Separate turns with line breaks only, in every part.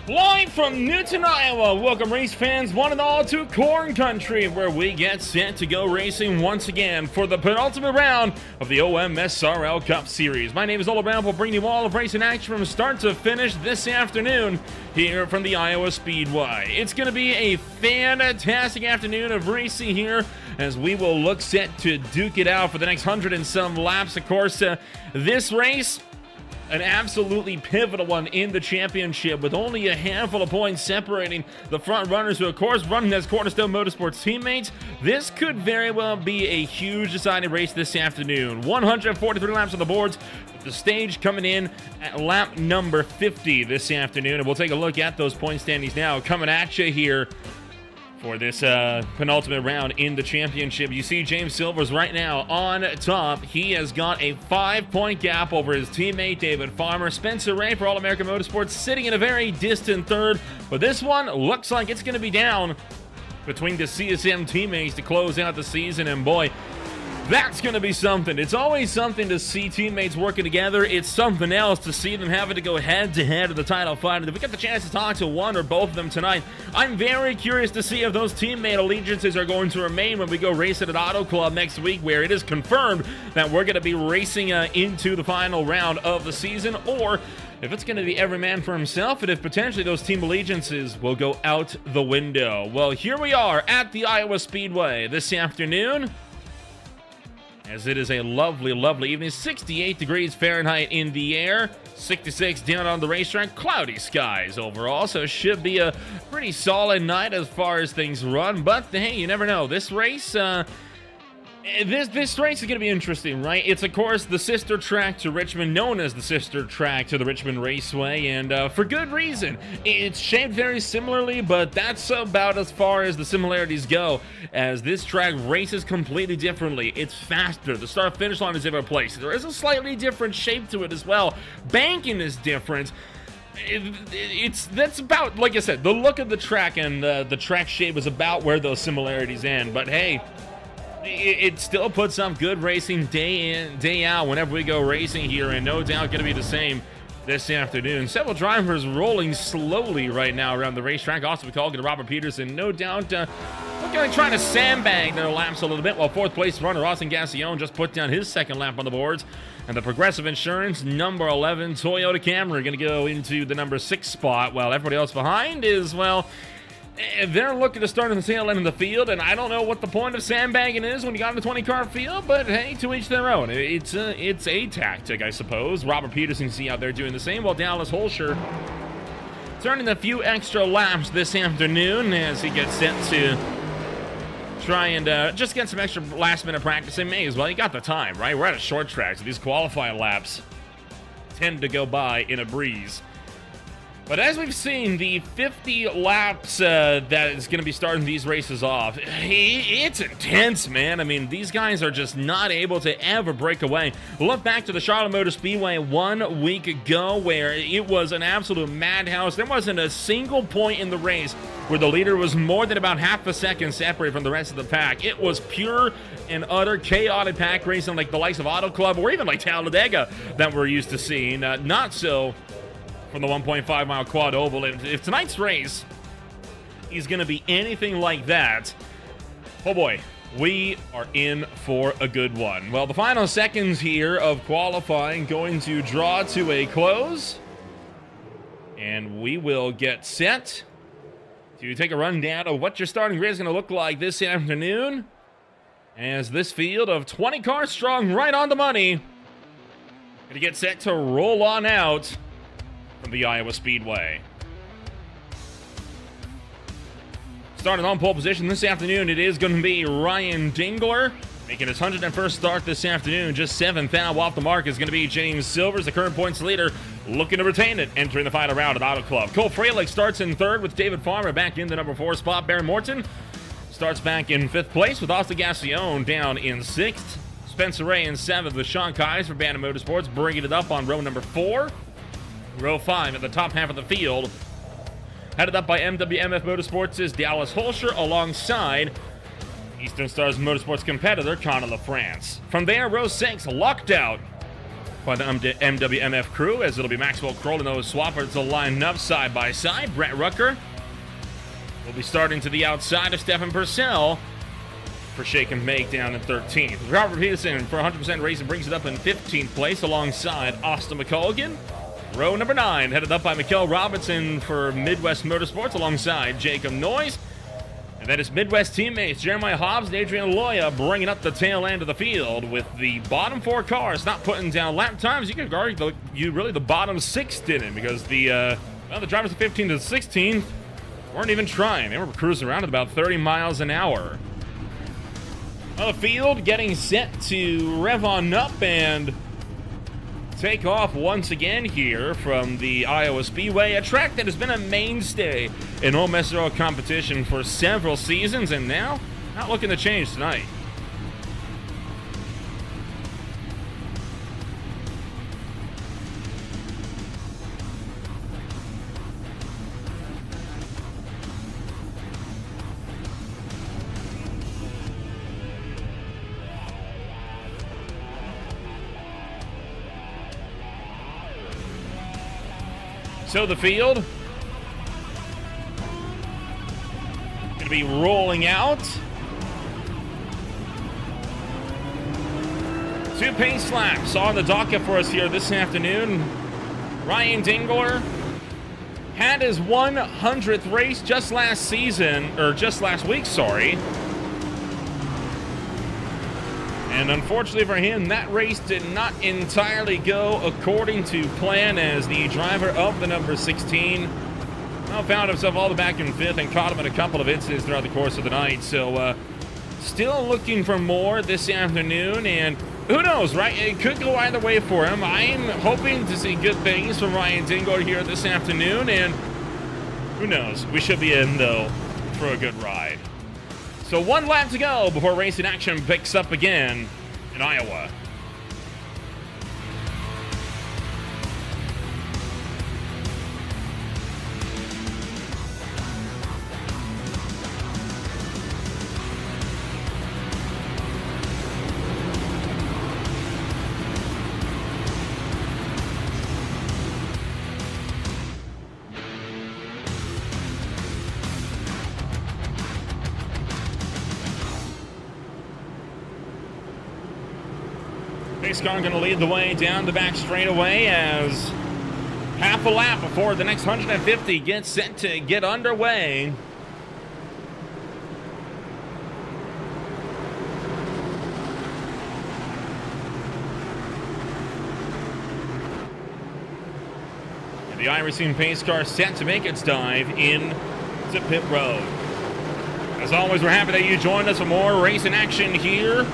Live from Newton, Iowa, welcome race fans one and all to Corn Country, where we get set to go racing once again for the penultimate round of the OMSRL Cup Series. My name is Ola Brown. We'll bring you all of racing action from start to finish this afternoon here from the Iowa Speedway. It's going to be a fantastic afternoon of racing here as we will look set to duke it out for the next 100 and some laps. Of course, this race, an absolutely pivotal one in the championship with only a handful of points separating the front runners who, of course, running as Cornerstone Motorsports teammates. This could very well be a huge deciding race this afternoon. 143 laps on the boards, with the stage coming in at lap number 50 this afternoon. And we'll take a look at those point standings now coming at you here for this penultimate round in the championship. You see James Silvers right now on top. He has got a 5-point gap over his teammate David Farmer. Spencer Ray for All-American Motorsports sitting in a very distant third, but this one looks like it's going to be down between the CSM teammates to close out the season, and boy, that's going to be something. It's always something to see teammates working together. It's something else to see them having to go head-to-head in the title fight. And if we get the chance to talk to one or both of them tonight, I'm very curious to see if those teammate allegiances are going to remain when we go racing at Auto Club next week, where it is confirmed that we're going to be racing into the final round of the season, or if it's going to be every man for himself, and if potentially those team allegiances will go out the window. Well, here we are at the Iowa Speedway this afternoon, as it is a lovely, lovely evening. 68 degrees Fahrenheit in the air, 66 down on the racetrack, cloudy skies overall, so it should be a pretty solid night as far as things run. But hey, you never know. This race, this race is going to be interesting, right? It's, of course, the sister track to Richmond, known as the sister track to the Richmond Raceway, and for good reason. It's shaped very similarly, but that's about as far as the similarities go, as this track races completely differently. It's faster. The start-finish line is in a place. There is a slightly different shape to it as well. Banking is different. That's about, like I said, the look of the track and the track shape is about where those similarities end, but hey, it still puts up good racing day in, day out whenever we go racing here, and no doubt going to be the same this afternoon. Several drivers rolling slowly right now around the racetrack. Also, we call it Robert Peterson, no doubt looking like trying to sandbag their laps a little bit, while fourth place runner Austin Gassion just put down his second lap on the boards. And the Progressive Insurance number 11 Toyota Camry going to go into the number 6 spot, while everybody else behind is, well, they're looking to start in the tail end of the field, and I don't know what the point of sandbagging is when you got in the 20-car field, but hey, to each their own. It's a tactic, I suppose. Robert Peterson, see out there doing the same, while Dallas Holscher turning a few extra laps this afternoon as he gets set to try and just get some extra last-minute practice in. May as well. You got the time, right? We're at a short track, so these qualifying laps tend to go by in a breeze. But as we've seen, the 50 laps that is going to be starting these races off, it's intense, man. I mean, these guys are just not able to ever break away. Look back to the Charlotte Motor Speedway 1 week ago, where it was an absolute madhouse. There wasn't a single point in the race where the leader was more than about half a second separated from the rest of the pack. It was pure and utter chaotic pack racing like the likes of Auto Club, or even like Talladega that we're used to seeing. Not so from the 1.5-mile quad oval. If tonight's race is going to be anything like that, oh boy, we are in for a good one. Well, the final seconds here of qualifying going to draw to a close, and we will get set to take a rundown of what your starting grid is going to look like this afternoon, as this field of 20 cars strong, right on the money, going to get set to roll on out from the Iowa Speedway. Starting on pole position this afternoon, it is going to be Ryan Dingler, making his 101st start this afternoon. Just 7th out off the mark is going to be James Silvers, the current points leader, looking to retain it, entering the final round at Auto Club. Cole Freilich starts in 3rd with David Farmer back in the number 4 spot. Baron Morton starts back in 5th place with Austin Gassion down in 6th. Spencer Ray in 7th with Sean Keyes for Bandit Motorsports, bringing it up on row number 4. Row 5 at the top half of the field, headed up by MWMF Motorsports, is Dallas Holscher alongside Eastern Stars Motorsports competitor Connor LaFrance. From there, row 6 locked out by the MWMF crew, as it'll be Maxwell Kroll and those Swafford's will line up side by side. Brett Rucker will be starting to the outside of Stefan Purcell for Shake and Make down in 13th. Robert Peterson for 100% Racing brings it up in 15th place alongside Austin McColgan. Row number 9 headed up by Mikkel Robinson for Midwest Motorsports alongside Jacob Noyes. And that is Midwest teammates Jeremiah Hobbs and Adrian Loya bringing up the tail end of the field with the bottom 4 cars not putting down lap times. You could argue really the bottom 6 didn't, because the drivers of 15 to 16 weren't even trying. They were cruising around at about 30 miles an hour. Well, the field getting set to rev on up and take off once again here from the Iowa Speedway, a track that has been a mainstay in OMSRL competition for several seasons, and now not looking to change tonight. So the field going to be rolling out. 2 pace laps on the docket for us here this afternoon. Ryan Dingler had his 100th race just last week, sorry. And unfortunately for him, that race did not entirely go according to plan, as the driver of the number 16 found himself all the back in 5th and caught him in a couple of incidents throughout the course of the night. So still looking for more this afternoon, and who knows, right? It could go either way for him. I'm hoping to see good things from Ryan Dingler here this afternoon, and who knows? We should be in, though, for a good ride. So 1 lap to go before racing action picks up again in Iowa. Pace car going to lead the way down the back straightaway as half a lap before the next 150 gets set to get underway. And the Irisine pace car set to make its dive in to pit road. As always, we're happy that you joined us for more racing action here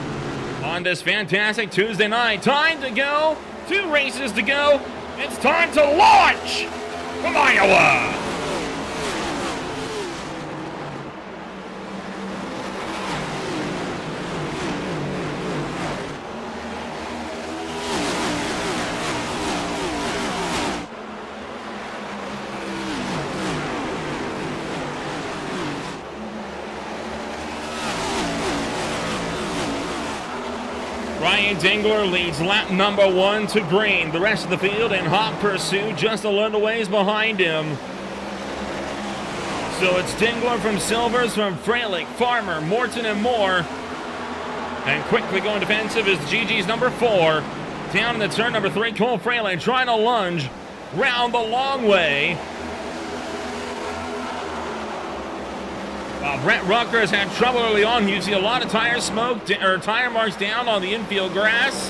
on this fantastic Tuesday night. Time to go. 2 races to go. It's time to launch from Iowa. Ryan Dingler leads lap number 1 to green. The rest of the field in hot pursuit, just a little ways behind him. So it's Dingler from Silvers, from Freilich, Farmer, Morton, and Moore. And quickly going defensive is GG's number 4. Down in the turn number 3, Cole Freilich trying to lunge round the long way. Brett Rucker has had trouble early on. You see a lot of tire smoke or tire marks down on the infield grass.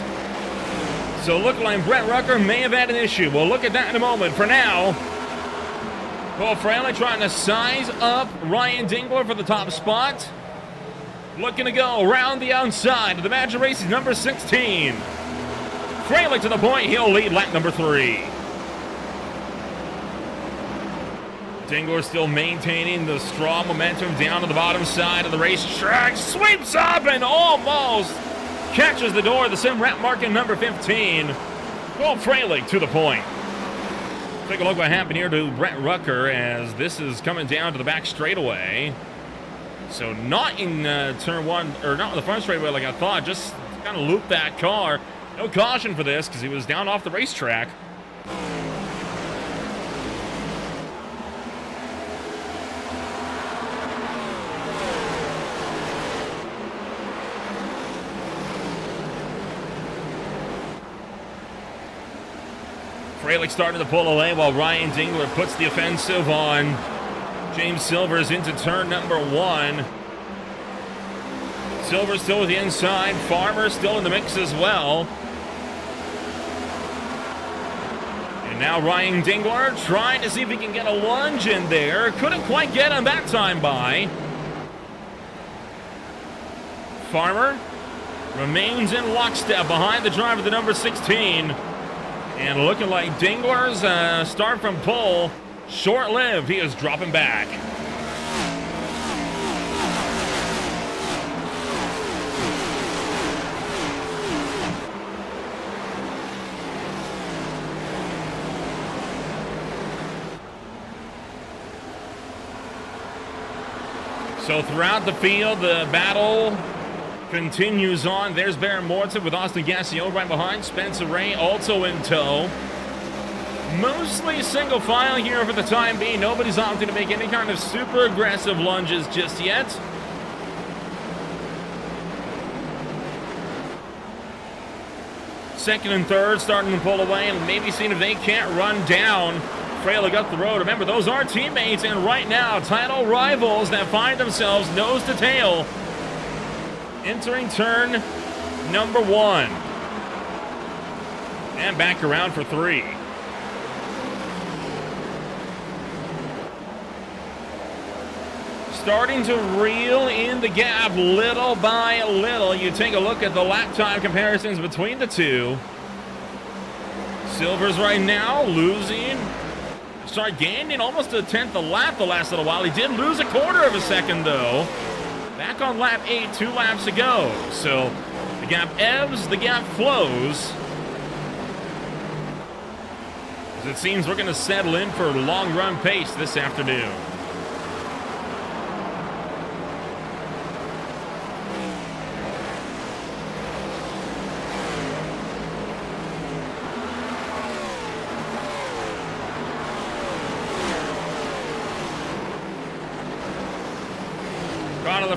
So looking like Brett Rucker may have had an issue. We'll look at that in a moment. For now, Cole Freilich trying to size up Ryan Dingler for the top spot. Looking to go around the outside of the Badger Racing number 16. Freilich to the point. He'll lead lap number 3. Dingler still maintaining the strong momentum down to the bottom side of the racetrack. Sweeps up and almost catches the door of the sim wrap mark in number 15. Cole Freilich to the point. Take a look what happened here to Brett Rucker as this is coming down to the back straightaway. So not in turn 1, or not in the front straightaway like I thought, just kind of looped that car. No caution for this because he was down off the racetrack. Fralick starting to pull away while Ryan Dingler puts the offensive on James Silvers into turn number 1. Silver still with the inside. Farmer still in the mix as well. And now Ryan Dingler trying to see if he can get a lunge in there. Couldn't quite get him that time by. Farmer remains in lockstep behind the driver, the number 16. And looking like Dingler's start from pole, short-lived. He is dropping back. So throughout the field, the battle continues on. There's Barrett Morton with Austin Gassione right behind. Spencer Ray also in tow. Mostly single file here for the time being. Nobody's opting to make any kind of super aggressive lunges just yet. Second and third starting to pull away and maybe seeing if they can't run down Fralick up the road. Remember, those are teammates, and right now, title rivals that find themselves nose to tail entering turn number 1. And back around for 3. Starting to reel in the gap little by little. You take a look at the lap time comparisons between the two. Silver's right now gaining almost a tenth a lap the last little while. He did lose a quarter of a second, though. Back on lap 8, 2 laps ago. So the gap ebbs, the gap flows. As it seems we're going to settle in for long run pace this afternoon.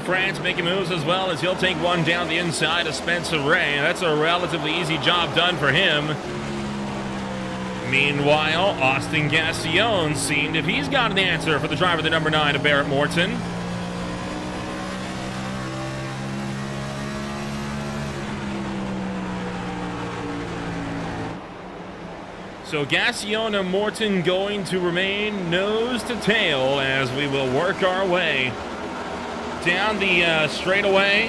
France making moves as well as he'll take one down the inside of Spencer Ray. That's a relatively easy job done for him. Meanwhile, Austin Gassione seeing if he's got an answer for the driver, the number 9 of Barrett Morton. So Gassione and Morton going to remain nose to tail as we will work our way down the straightaway.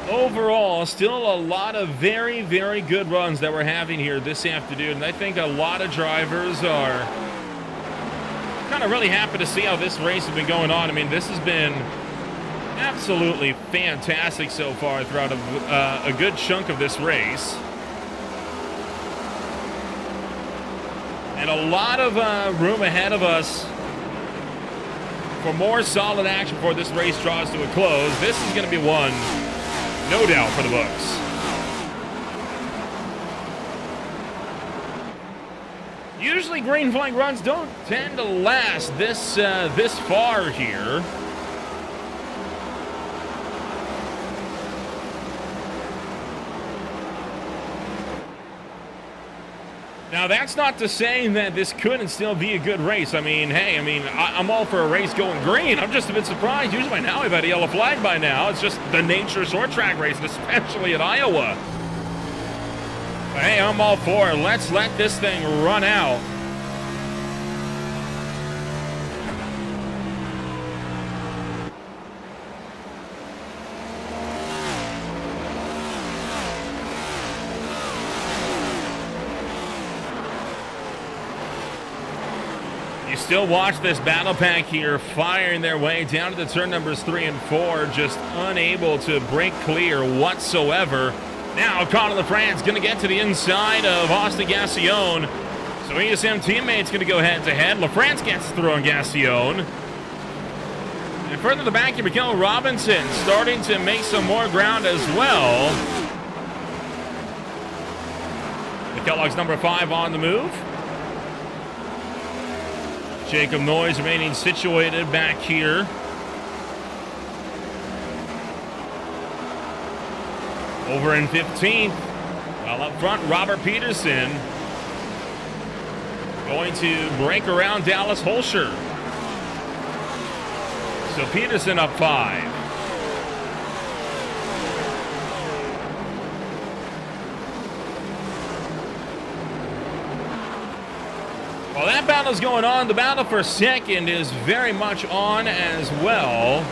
Overall, still a lot of very, very good runs that we're having here this afternoon. And I think a lot of drivers are kind of really happy to see how this race has been going on. I mean, this has been absolutely fantastic so far throughout a good chunk of this race. And a lot of room ahead of us for more solid action before this race draws to a close. This is going to be one, no doubt, for the books. Usually green flag runs don't tend to last this far here. Now, that's not to say that this couldn't still be a good race. I mean, hey, I'm all for a race going green. I'm just a bit surprised. Usually by now, we've had a yellow flag by now. It's just the nature of short track racing, especially at Iowa. But hey, I'm all for it. Let's let this thing run out. Still watch this battle pack here firing their way down to the turn numbers 3 and 4, just unable to break clear whatsoever. Now Conor LaFrance going to get to the inside of Austin Gassione. So ESM teammates going to go head to head. LaFrance gets through on Gassione. And further to the back, Miguel Robinson starting to make some more ground as well. McKellogg's number 5 on the move. Jacob Noyes remaining situated back here. Over in 15th. While up front, Robert Peterson going to break around Dallas Holscher. So Peterson up 5. While that battle's going on, the battle for second is very much on as well.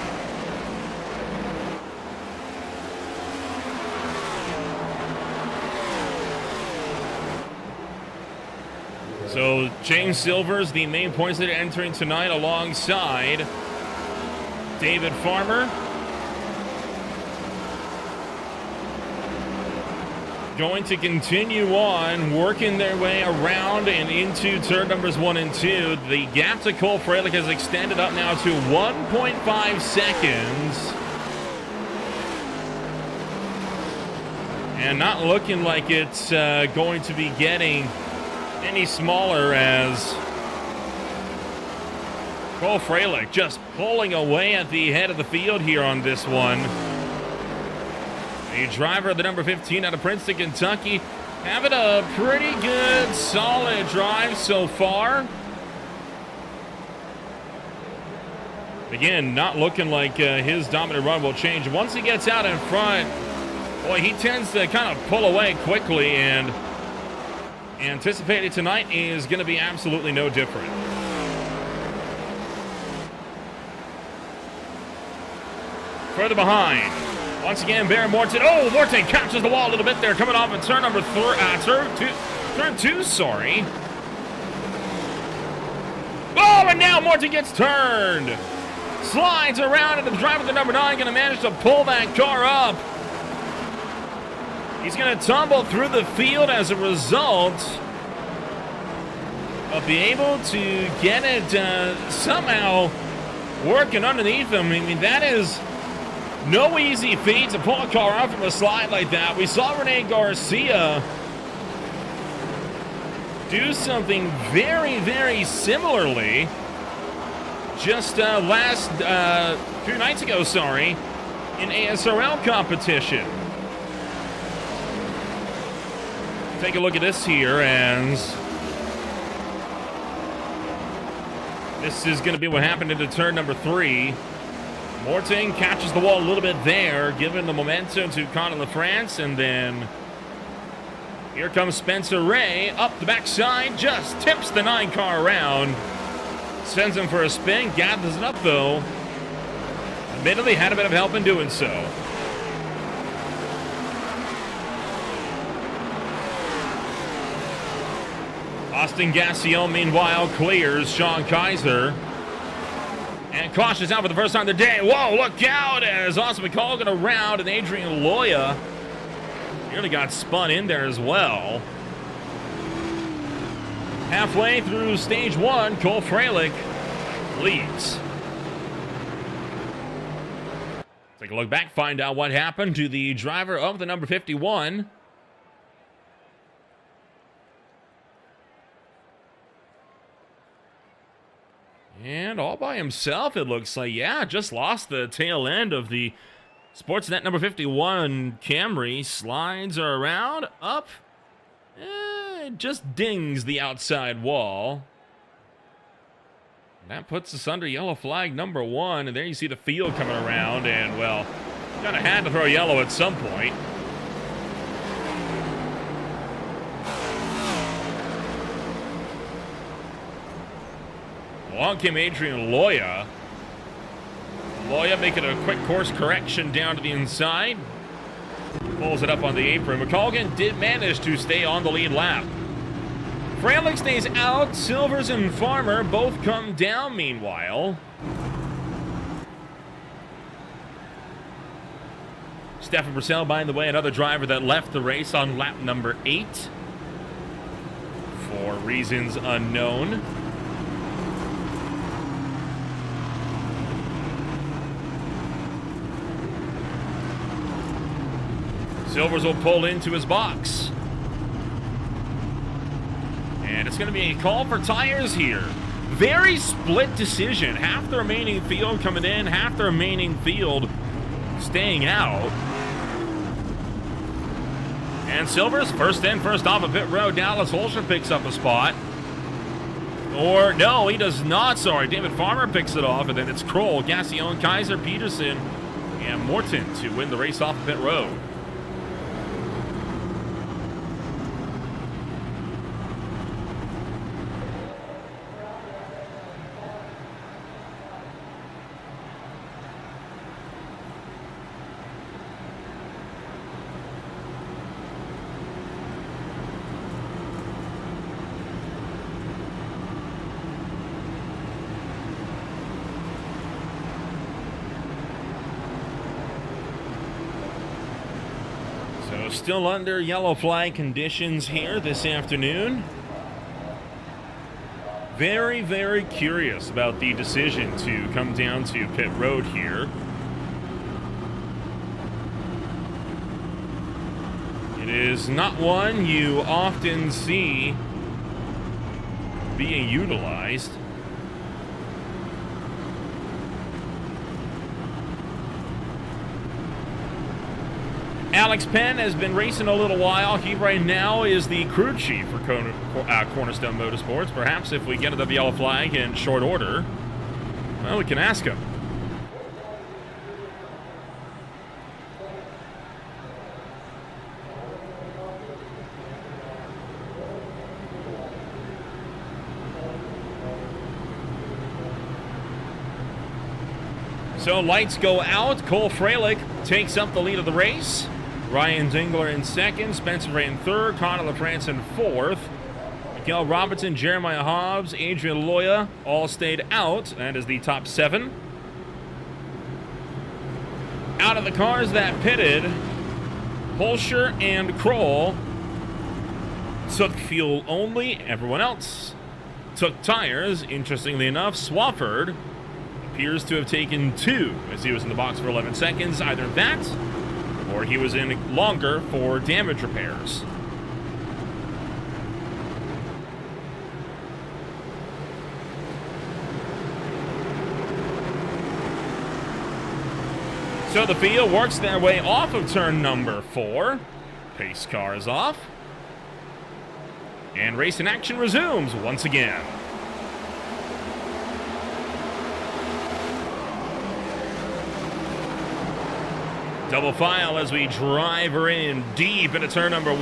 So James Silver's the main points leader entering tonight alongside David Farmer. Going to continue on, working their way around and into turn numbers 1 and 2. The gap to Cole Freilich has extended up now to 1.5 seconds. And not looking like it's going to be getting any smaller as Cole Freilich just pulling away at the head of the field here on this one. The driver of the number 15 out of Princeton, Kentucky, having a pretty good, solid drive so far. Again, not looking like his dominant run will change. Once he gets out in front, boy, he tends to kind of pull away quickly, and anticipated tonight is going to be absolutely no different. Further behind, once again, Baron Morton. Oh, Morton catches the wall a little bit there, coming off in turn number turn two, sorry. Oh, and now Morton gets turned. Slides around, and the driver of the number 9 going to manage to pull that car up. He's going to tumble through the field as a result of being able to get it somehow working underneath him. I mean, that is no easy feat to pull a car out from a slide like that. We saw Rene Garcia do something very, very similarly just 2 nights ago, in ASRL competition. Take a look at this here, and this is going to be what happened into turn number 3. Morton catches the wall a little bit there, giving the momentum to Conor LaFrance, and then here comes Spencer Ray up the backside, just tips the 9 car around, sends him for a spin, gathers it up though. Admittedly, had a bit of help in doing so. Austin Gassion, meanwhile, clears Sean Kaiser. And cautions out for the first time of the day. Whoa, look out as Austin McCall going around, and Adrian Loya nearly got spun in there as well. Halfway through stage 1, Cole Freilich leads. Take a look back, find out what happened to the driver of the number 51. And all by himself, it looks like. Yeah, just lost the tail end of the Sportsnet number 51 Camry. Slides around, up. It just dings the outside wall. That puts us under yellow flag number 1. And there you see the field coming around. And, well, kind of had to throw yellow at some point. Along came Adrian Loya. Loya making a quick course correction down to the inside. Pulls it up on the apron. McColgan did manage to stay on the lead lap. Freilich stays out. Silvers and Farmer both come down meanwhile. Stefan Purcell, by the way, another driver that left the race on lap number 8 for reasons unknown. Silvers will pull into his box. And it's going to be a call for tires here. Very split decision. Half the remaining field coming in, half the remaining field staying out. And Silvers, first in, first off a pit road. Dallas Holscher picks up a spot. Or, no, he does not. Sorry, David Farmer picks it off. And then it's Kroll, Gassion, Kaiser, Peterson, and Morton to win the race off of pit road. Still under yellow flag conditions here this afternoon. Very, very curious about the decision to come down to pit road here. It is not one you often see being utilized. Alex Penn has been racing a little while. He right now is the crew chief for Cornerstone Motorsports. Perhaps if we get a yellow flag in short order, well, we can ask him. So lights go out. Cole Freilich takes up the lead of the race. Ryan Dingler in second, Spencer Ray in third, Connor LaFrance in fourth. Miguel Robertson, Jeremiah Hobbs, Adrian Loya all stayed out. That is the top 7. Out of the cars that pitted, Holscher and Kroll took fuel only. Everyone else took tires. Interestingly enough, Swafford appears to have taken 2 as he was in the box for 11 seconds. Either that, or he was in longer for damage repairs. So the field works their way off of turn number 4. Pace car is off. And racing action resumes once again. Double file as we drive her in deep into turn number 1.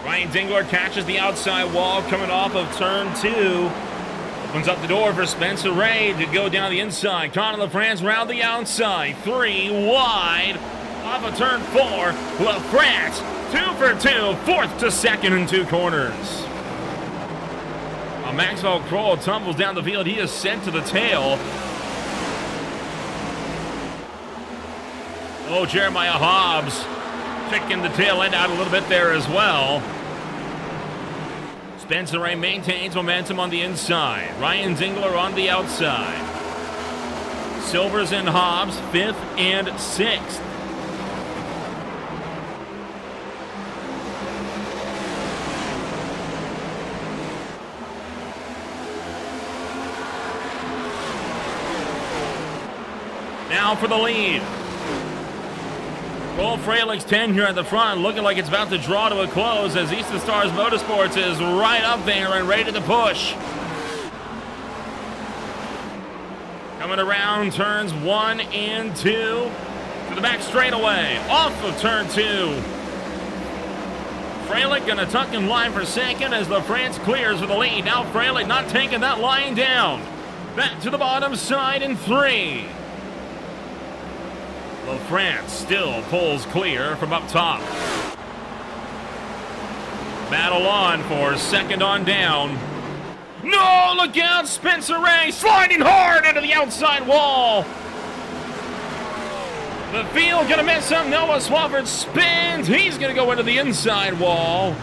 Ryan Dingler catches the outside wall coming off of turn 2. Opens up the door for Spencer Ray to go down the inside. Connor LaFrance round the outside. 3 wide off of turn 4. LaFrance 2 for 2. Fourth to second in 2 corners. Maxwell Kroll tumbles down the field. He is sent to the tail. Oh, Jeremiah Hobbs checking the tail end out a little bit there as well. Spencer Ray maintains momentum on the inside. Ryan Dingler on the outside. Silvers and Hobbs, 5th and 6th. Now for the lead. Cole Freilich's 10 here at the front, looking like it's about to draw to a close as Eastern Stars Motorsports is right up there and ready to push. Coming around turns 1 and 2 to the back straightaway, off of turn 2. Freilich gonna tuck in line for second as LaFrance clears with the lead. Now Freilich not taking that line down. Back to the bottom side in 3. LaFrance still pulls clear from up top. Battle on for second on down. No, look out, Spencer Ray sliding hard into the outside wall. The field gonna mess up. Noah Swafford spins. He's gonna go into the inside wall.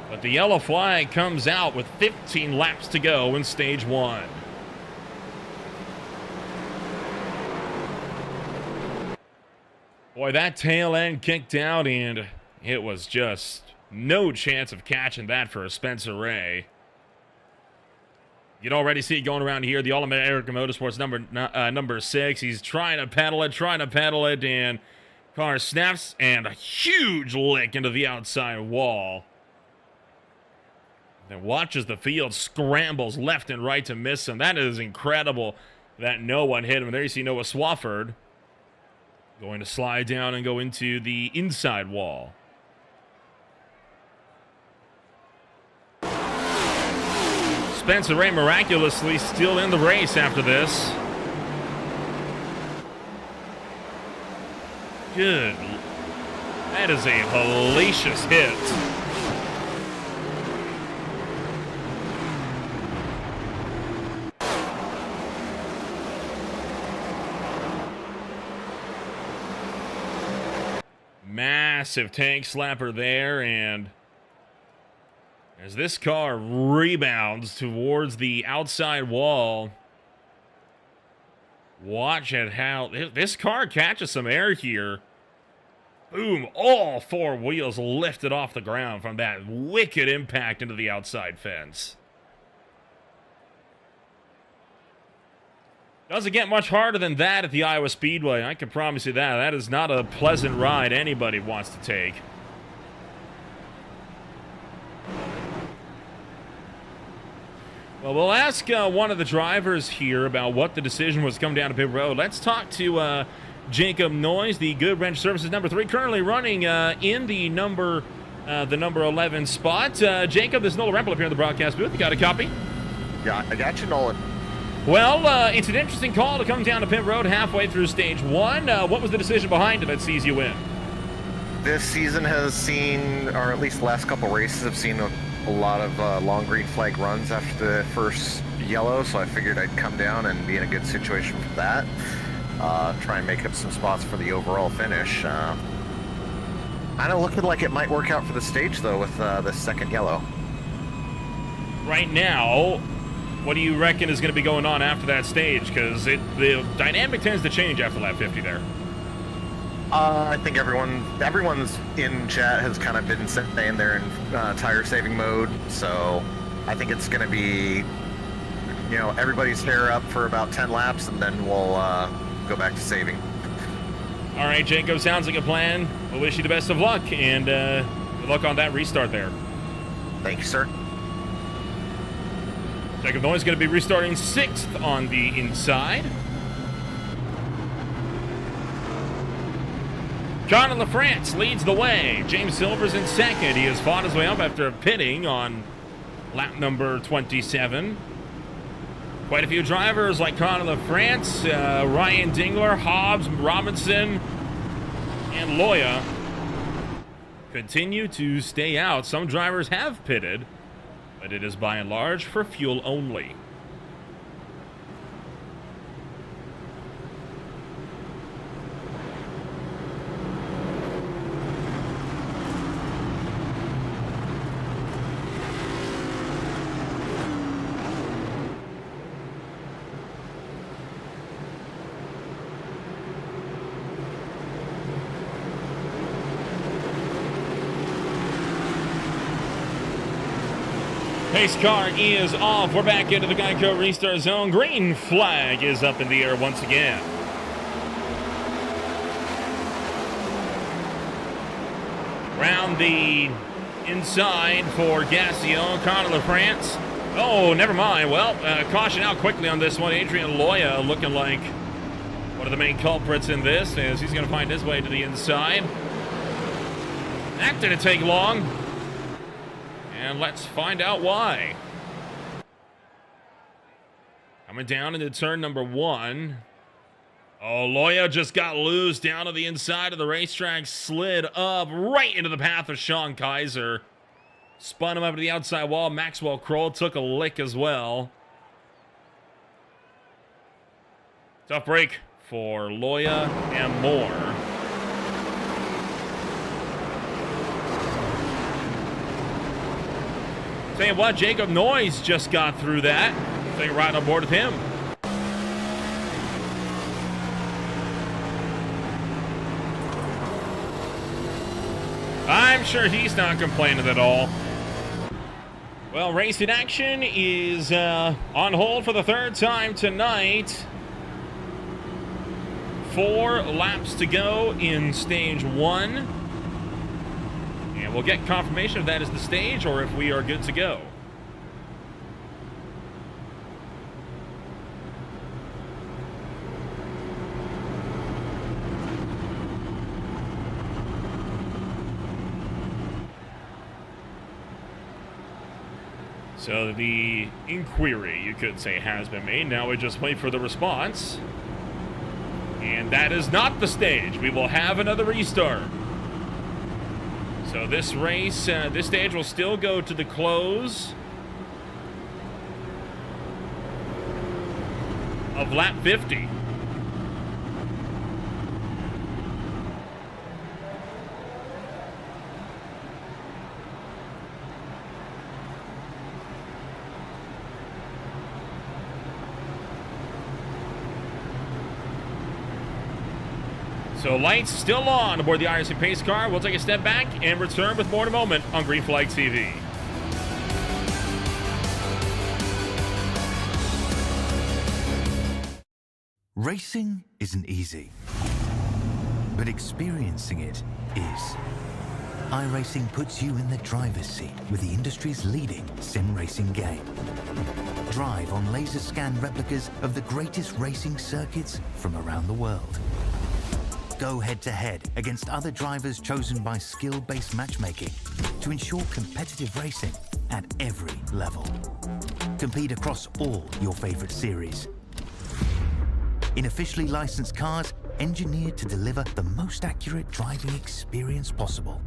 But the yellow flag comes out with 15 laps to go in stage 1. Boy, that tail end kicked out, and it was just no chance of catching that for Spencer Ray. You'd already see it going around here. The All-American Motorsports number 6. He's trying to pedal it, and car snaps, and a huge lick into the outside wall. Then watches the field, scrambles left and right to miss him. That is incredible that no one hit him. There you see Noah Swafford going to slide down and go into the inside wall. Spencer Ray miraculously still in the race after this. Good. That is a hellacious hit. Massive tank slapper there, and as this car rebounds towards the outside wall, watch at how this car catches some air here. Boom, all 4 wheels lifted off the ground from that wicked impact into the outside fence. Doesn't get much harder than that at the Iowa Speedway. I can promise you that. That is not a pleasant ride anybody wants to take. Well, we'll ask one of the drivers here about what the decision was coming down to pit road. Let's talk to Jacob Noyes, the Good Wrench Services number 3, currently running in the number 11 spot. Jacob, there's Nolan Rempel up here in the broadcast booth. You got a copy?
Yeah, I got you, Nolan.
Well, it's an interesting call to come down to pit road halfway through stage 1. What was the decision behind it that sees you in?
This season has seen, or at least the last couple races, have seen a lot of long green flag runs after the first yellow, so I figured I'd come down and be in a good situation for that. Try and make up some spots for the overall finish. Kind of looking like it might work out for the stage, though, with the second yellow.
Right now, what do you reckon is going to be going on after that stage? Because the dynamic tends to change after lap 50 there.
I think everyone's in chat has kind of been staying there in tire saving mode, so I think it's going to be, everybody's hair up for about 10 laps, and then we'll go back to saving.
All right, Jacob, sounds like a plan. We'll wish you the best of luck, and good luck on that restart there.
Thank you, sir.
Jacob Noyes going to be restarting 6th on the inside. Connor LaFrance leads the way. James Silver's in 2nd. He has fought his way up after pitting on lap number 27. Quite a few drivers like Connor LaFrance, Ryan Dingler, Hobbs, Robinson, and Loya continue to stay out. Some drivers have pitted, but it is by and large for fuel only. Pace car is off. We're back into the Geico restart zone. Green flag is up in the air once again. Round the inside for Gassion, Connor LaFrance. Oh, never mind. Well, caution out quickly on this one. Adrian Loya looking like one of the main culprits in this, as he's going to find his way to the inside. That didn't take long. And let's find out why. Coming down into turn number 1. Oh, Loya just got loose down to the inside of the racetrack, slid up right into the path of Sean Kaiser. Spun him up to the outside wall. Maxwell Kroll took a lick as well. Tough break for Loya and more. Tell you what, Jacob Noyes just got through that. So you're right on board with him. sure he's not complaining at all. Well, racing action is on hold for the third time tonight. 4 laps to go in stage 1. And we'll get confirmation if that is the stage or if we are good to go. So the inquiry, you could say, has been made. Now we just wait for the response. And that is not the stage. We will have another restart. So this race, this stage will still go to the close of lap 50. So lights still on aboard the IRC pace car. We'll take a step back and return with more in a moment on Green Flag TV.
Racing isn't easy, but experiencing it is. iRacing puts you in the driver's seat with the industry's leading sim racing game. Drive on laser scan replicas of the greatest racing circuits from around the world. Go head-to-head against other drivers chosen by skill-based matchmaking to ensure competitive racing at every level. Compete across all your favorite series. In officially licensed cars, engineered to deliver the most accurate driving experience possible.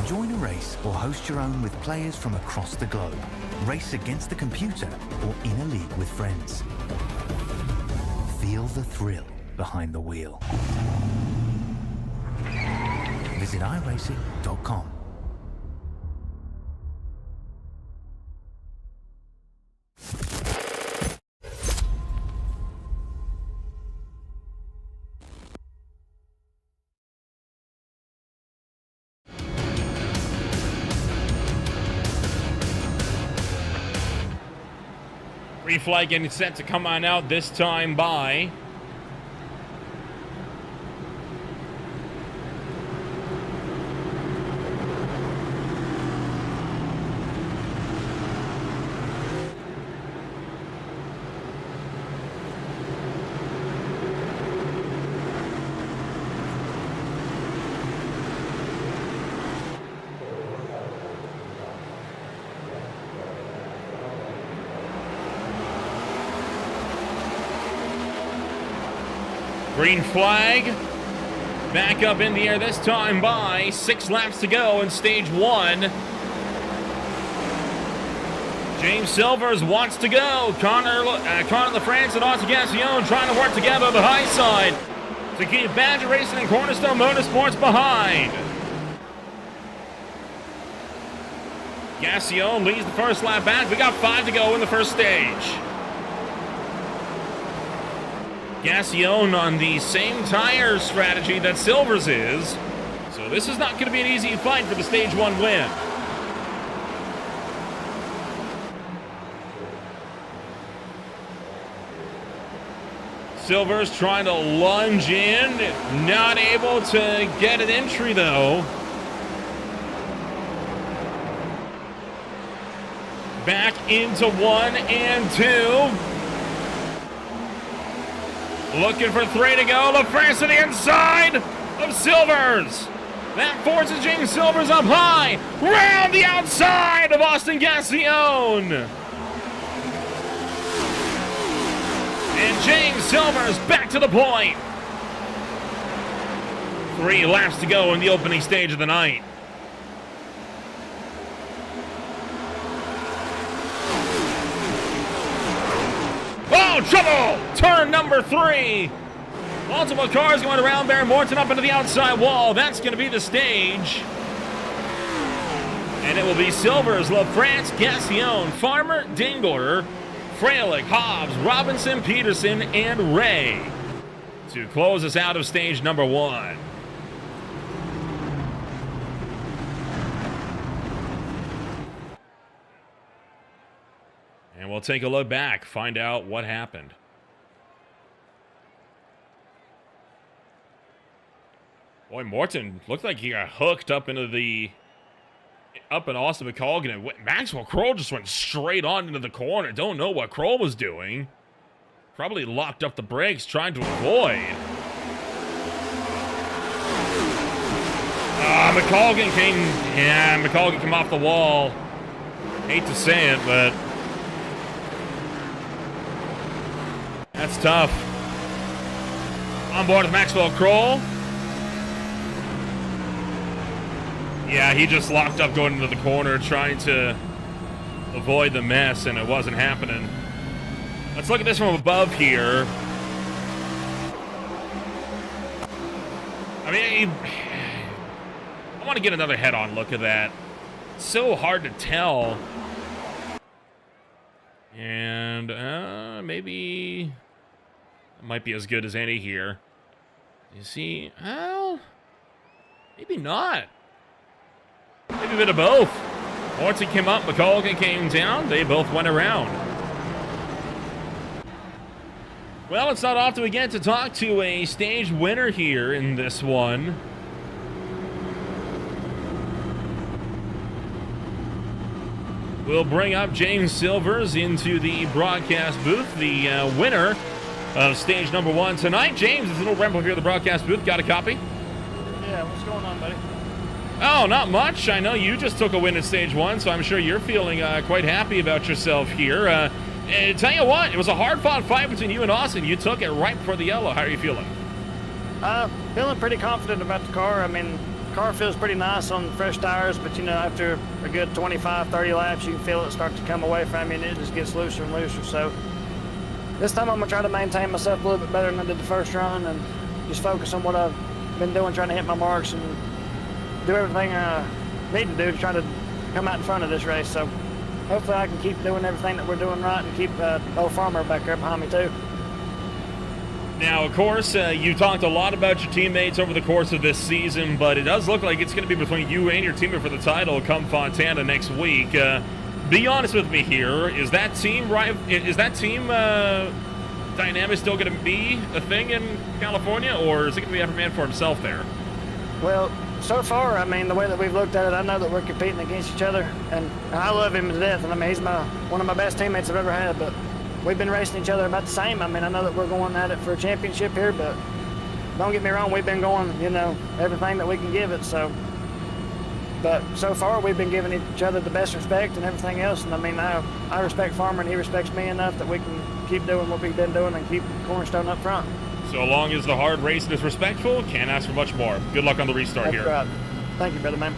Join a race or host your own with players from across the globe. Race against the computer or in a league with friends. Feel the thrill behind the wheel. Visit iRacing.com.
Green flag getting set to come on out, this time by green flag. Back up in the air this time by 6 laps to go in stage 1. James Silvers wants to go. Connor LaFrance and Austin Gassion trying to work together on the high side to keep Badger Racing and Cornerstone Motorsports behind. Gassion leads the first lap back. We got 5 to go in the first stage. Gassion on the same tire strategy that Silvers is. So this is not going to be an easy fight for the stage 1 win. Silvers trying to lunge in. Not able to get an entry though. Back into 1 and 2. Looking for 3 to go. LaFrance to the inside of Silvers. That forces James Silvers up high. Round the outside of Austin Gassion. And James Silvers back to the point. 3 laps to go in the opening stage of the night. Oh, trouble! Turn number 3. Multiple cars going around Baron Morton up into the outside wall. That's going to be the stage. And it will be Silvers, LaFrance, Gassion, Farmer, Dingler, Freilich, Hobbs, Robinson, Peterson, and Ray. to close us out of stage number 1. And we'll take a look back, find out what happened. Boy, Morton looked like he got hooked up in Austin McColgan, and Maxwell Kroll just went straight on into the corner. Don't know what Kroll was doing. Probably locked up the brakes, trying to avoid. McColgan came off the wall. Hate to say it, but that's tough. On board with Maxwell Kroll. Yeah, he just locked up going into the corner, trying to avoid the mess, and it wasn't happening. Let's look at this from above here. I mean, I want to get another head-on look at that. It's so hard to tell. And maybe it might be as good as any here. You see, well, maybe not. Maybe a bit of both. Morton came up, McColgan came down. They both went around. Well, it's not often we get to talk to a stage winner here in this one. We'll bring up James Silvers into the broadcast booth, the winner of stage number 1 tonight. James, it's a little Remble here at the broadcast booth. Got a copy?
Yeah, what's going on, buddy?
Oh, not much. I know you just took a win at stage 1, so I'm sure you're feeling quite happy about yourself here. And tell you what, it was a hard-fought fight between you and Austin. You took it right before the yellow. How are you feeling?
Feeling pretty confident about the car. I mean, the car feels pretty nice on fresh tires, but, you know, after a good 25, 30 laps, you can feel it start to come away from you, and it just gets looser and looser. So this time I'm going to try to maintain myself a little bit better than I did the first run and just focus on what I've been doing, trying to hit my marks and do everything I need to do to try to come out in front of this race. So hopefully I can keep doing everything that we're doing right and keep old Farmer back there behind me too.
Now, of course, you talked a lot about your teammates over the course of this season, but it does look like it's going to be between you and your teammate for the title come Fontana next week. Be honest with me here. Is that team dynamic still going to be a thing in California, or is it going to be every man for himself there?
Well, so far, I mean, the way that we've looked at it, I know that we're competing against each other, and I love him to death, and I mean, he's one of my best teammates I've ever had, but we've been racing each other about the same. I mean, I know that we're going at it for a championship here, but don't get me wrong, we've been going, you know, everything that we can give it, so. But so far, we've been giving each other the best respect and everything else, and I mean, I respect Farmer, and he respects me enough that we can keep doing what we've been doing and keep Cornerstone up front.
So long as the hard racing is respectful, can't ask for much more. Good luck on the restart
That's
here.
Right. Thank you, brother, man.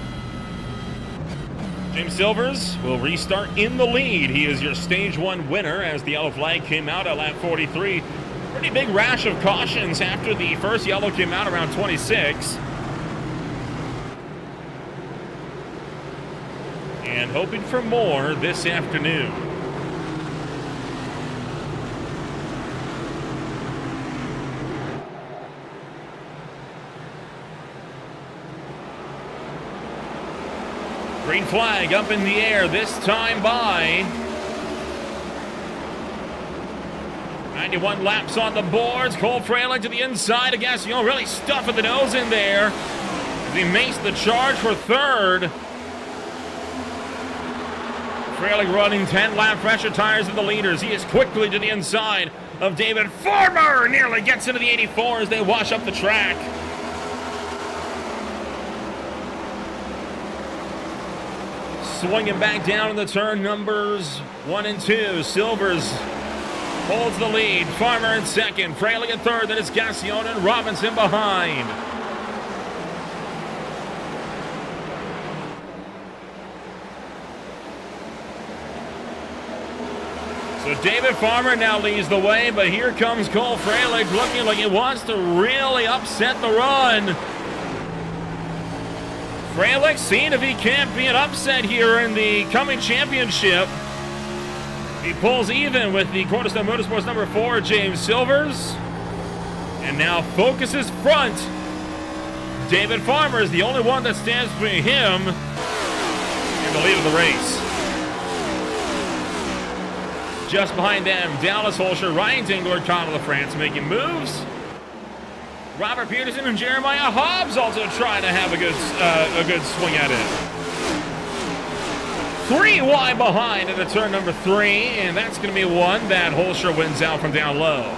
James Silvers will restart in the lead. He is your stage 1 winner as the yellow flag came out at lap 43. Pretty big rash of cautions after the first yellow came out around 26. And hoping for more this afternoon. Green flag up in the air, this time by 91 laps on the boards. Cole Fralick to the inside of Gassion, really stuffing the nose in there as he makes the charge for third. Fralick running 10-lap pressure tires in the leaders. He is quickly to the inside of David Farmer. Nearly gets into the 84 as they wash up the track. Swinging back down in the turn numbers 1 and 2. Silvers holds the lead. Farmer in second. Fralick in third. Then it's Gassion and Robinson behind. So David Farmer now leads the way, but here comes Cole Fralick looking like he wants to really upset the run. Fralick seeing if he can't be an upset here in the coming championship. He pulls even with the Cornerstone Motorsports number 4, James Silvers. And now focuses front. David Farmer is the only one that stands between him and the lead of the race. Just behind them, Dallas Holscher, Ryan Dingler, Connor LaFrance making moves. Robert Peterson and Jeremiah Hobbs also trying to have a good swing at it. 3 wide behind into turn number 3, and that's going to be one that Holscher wins out from down low.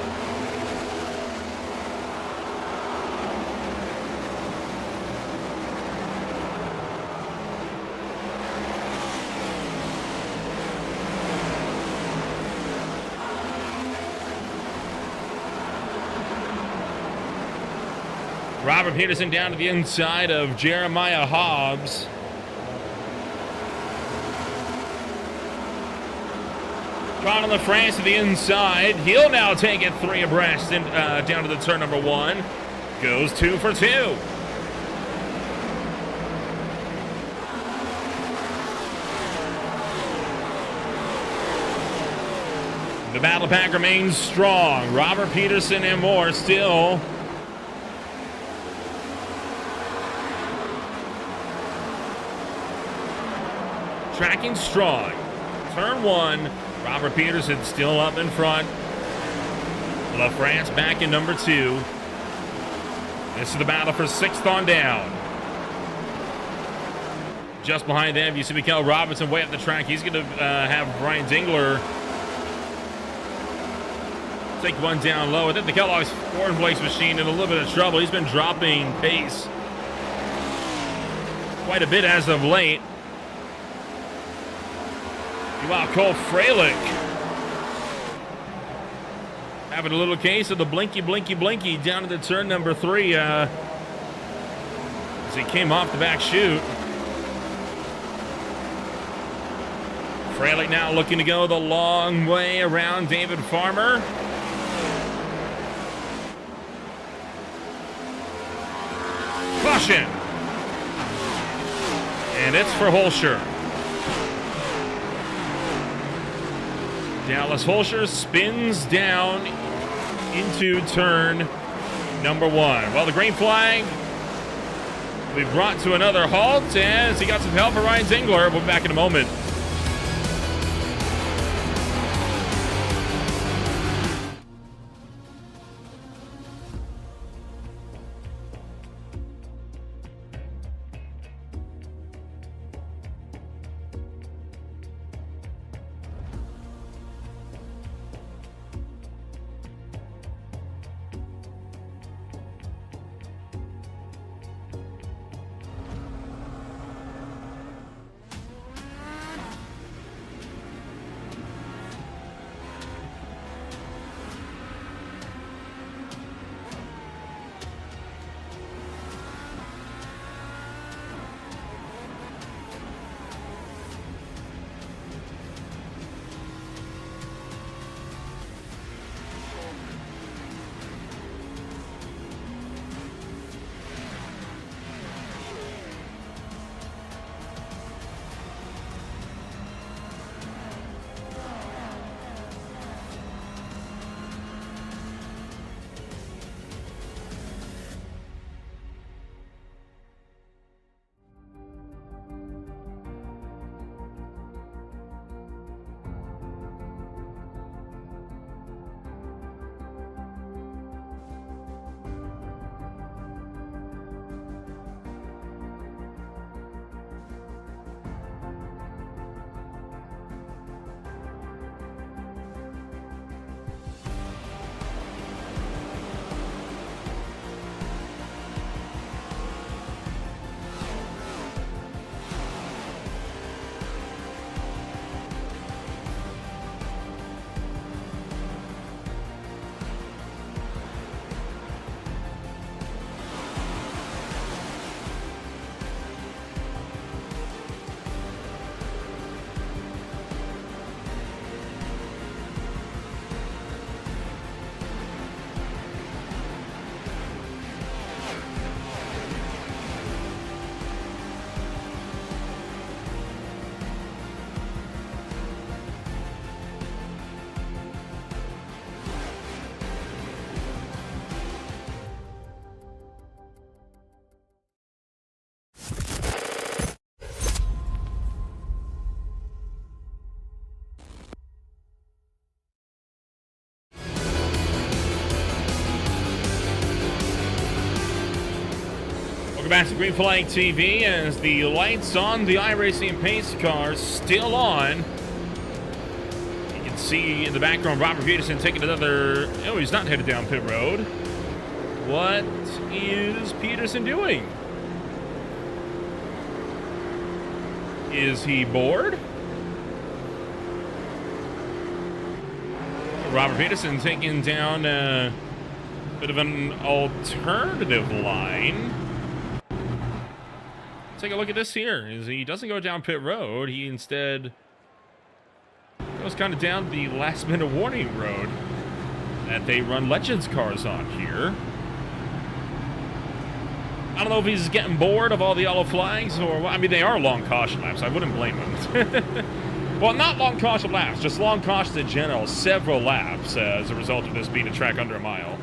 Robert Peterson down to the inside of Jeremiah Hobbs. Connor LaFrance to the inside. He'll now take it 3 abreast and down to the turn number 1. Goes 2 for 2. The battle pack remains strong. Robert Peterson and more still. Tracking strong. Turn 1. Robert Peterson still up in front. LaFrance back in number 2. This is the battle for 6th on down. Just behind them, you see Mikael Robinson way up the track. He's going to have Ryan Dingler take one down low. I think the Kellogg's Warren Blake's machine in a little bit of trouble. He's been dropping pace quite a bit as of late. Wow, Cole Freilich having a little case of the blinky down to the turn number 3 as he came off the back chute. Freilich now looking to go the long way around David Farmer. Caution! And it's for Holscher. Dallas Holscher spins down into turn number 1. Well, the green flag we brought to another halt as he got some help from Ryan Dingler. We'll be back in a moment. Welcome back to Green Flag TV as the lights on the iRacing pace car still on. You can see in the background Robert Peterson taking another... Oh, he's not headed down pit road. What is Peterson doing? Is he bored? Robert Peterson taking down a bit of an alternative line. Take a look at this here. He doesn't go down pit road. He instead goes kind of down the last minute warning road that they run Legends cars on here. I don't know if he's getting bored of all the yellow flags or... I mean, they are long caution laps. I wouldn't blame him. Well, not long caution laps, just long caution in general. Several laps as a result of this being a track under a mile.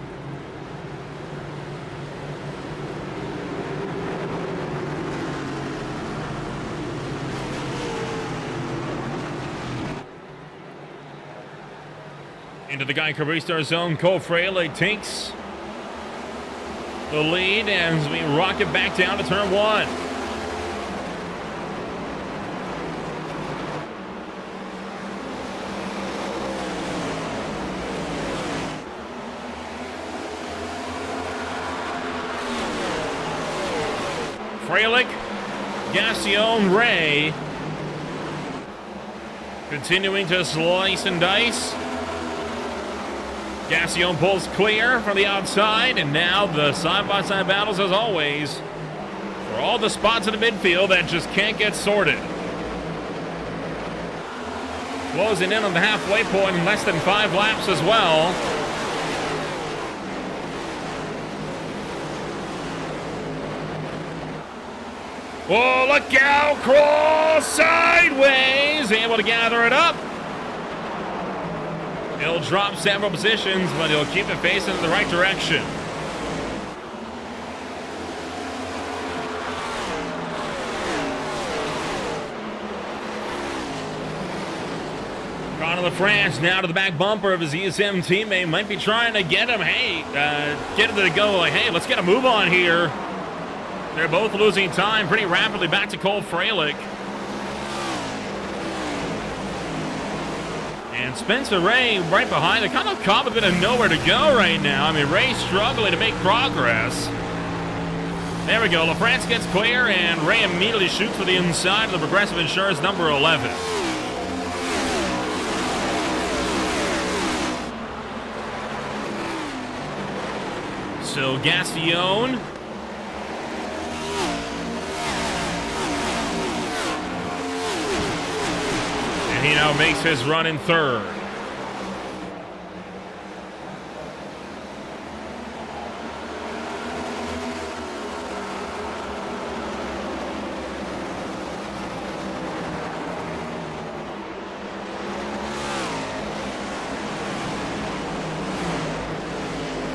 Into the Geico restart zone, Cole Freilich takes the lead as we rock it back down to turn one. Freilich, Gassion, Ray continuing to slice and dice. Gassion pulls clear from the outside, and now the side-by-side battles as always for all the spots in the midfield that just can't get sorted. Closing in on the halfway point in less than 5 laps as well. Oh, look out! Cross sideways! Able to gather it up. He'll drop several positions, but he'll keep it facing in the right direction. Connor LaFrance now to the back bumper of his ESM teammate. Might be trying to get him, get him to go like, hey, let's get a move on here. They're both losing time pretty rapidly back to Cole Freilich. And Spencer Ray right behind. They kind of caught a bit of nowhere to go right now. I mean, Ray struggling to make progress. There we go. LaFrance gets clear, and Ray immediately shoots for the inside of the Progressive Insurance number 11. So Gassion. He now makes his run in third.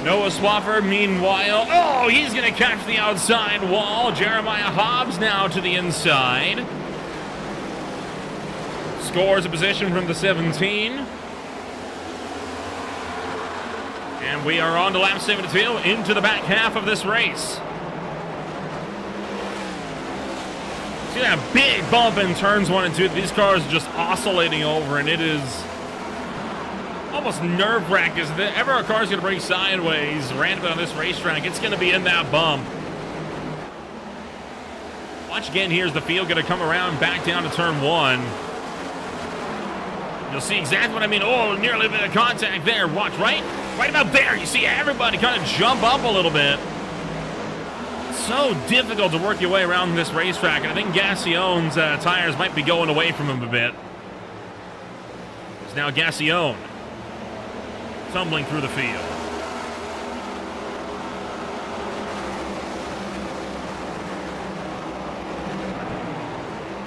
Noah Swafford, meanwhile, oh, he's going to catch the outside wall. Jeremiah Hobbs now to the inside. Scores a position from the 17. And we are on to lap 72 into the back half of this race. See that big bump in turns 1 and 2. These cars are just oscillating over, and it is almost nerve-wracking. If ever a car's going to break sideways randomly on this racetrack, it's going to be in that bump. Watch again. Here's the field going to come around back down to turn 1. You'll see exactly what I mean. Oh, nearly a bit of contact there. Watch, right about there. You see everybody kind of jump up a little bit. So difficult to work your way around this racetrack. And I think Gassion's tires might be going away from him a bit. It's now Gassion tumbling through the field.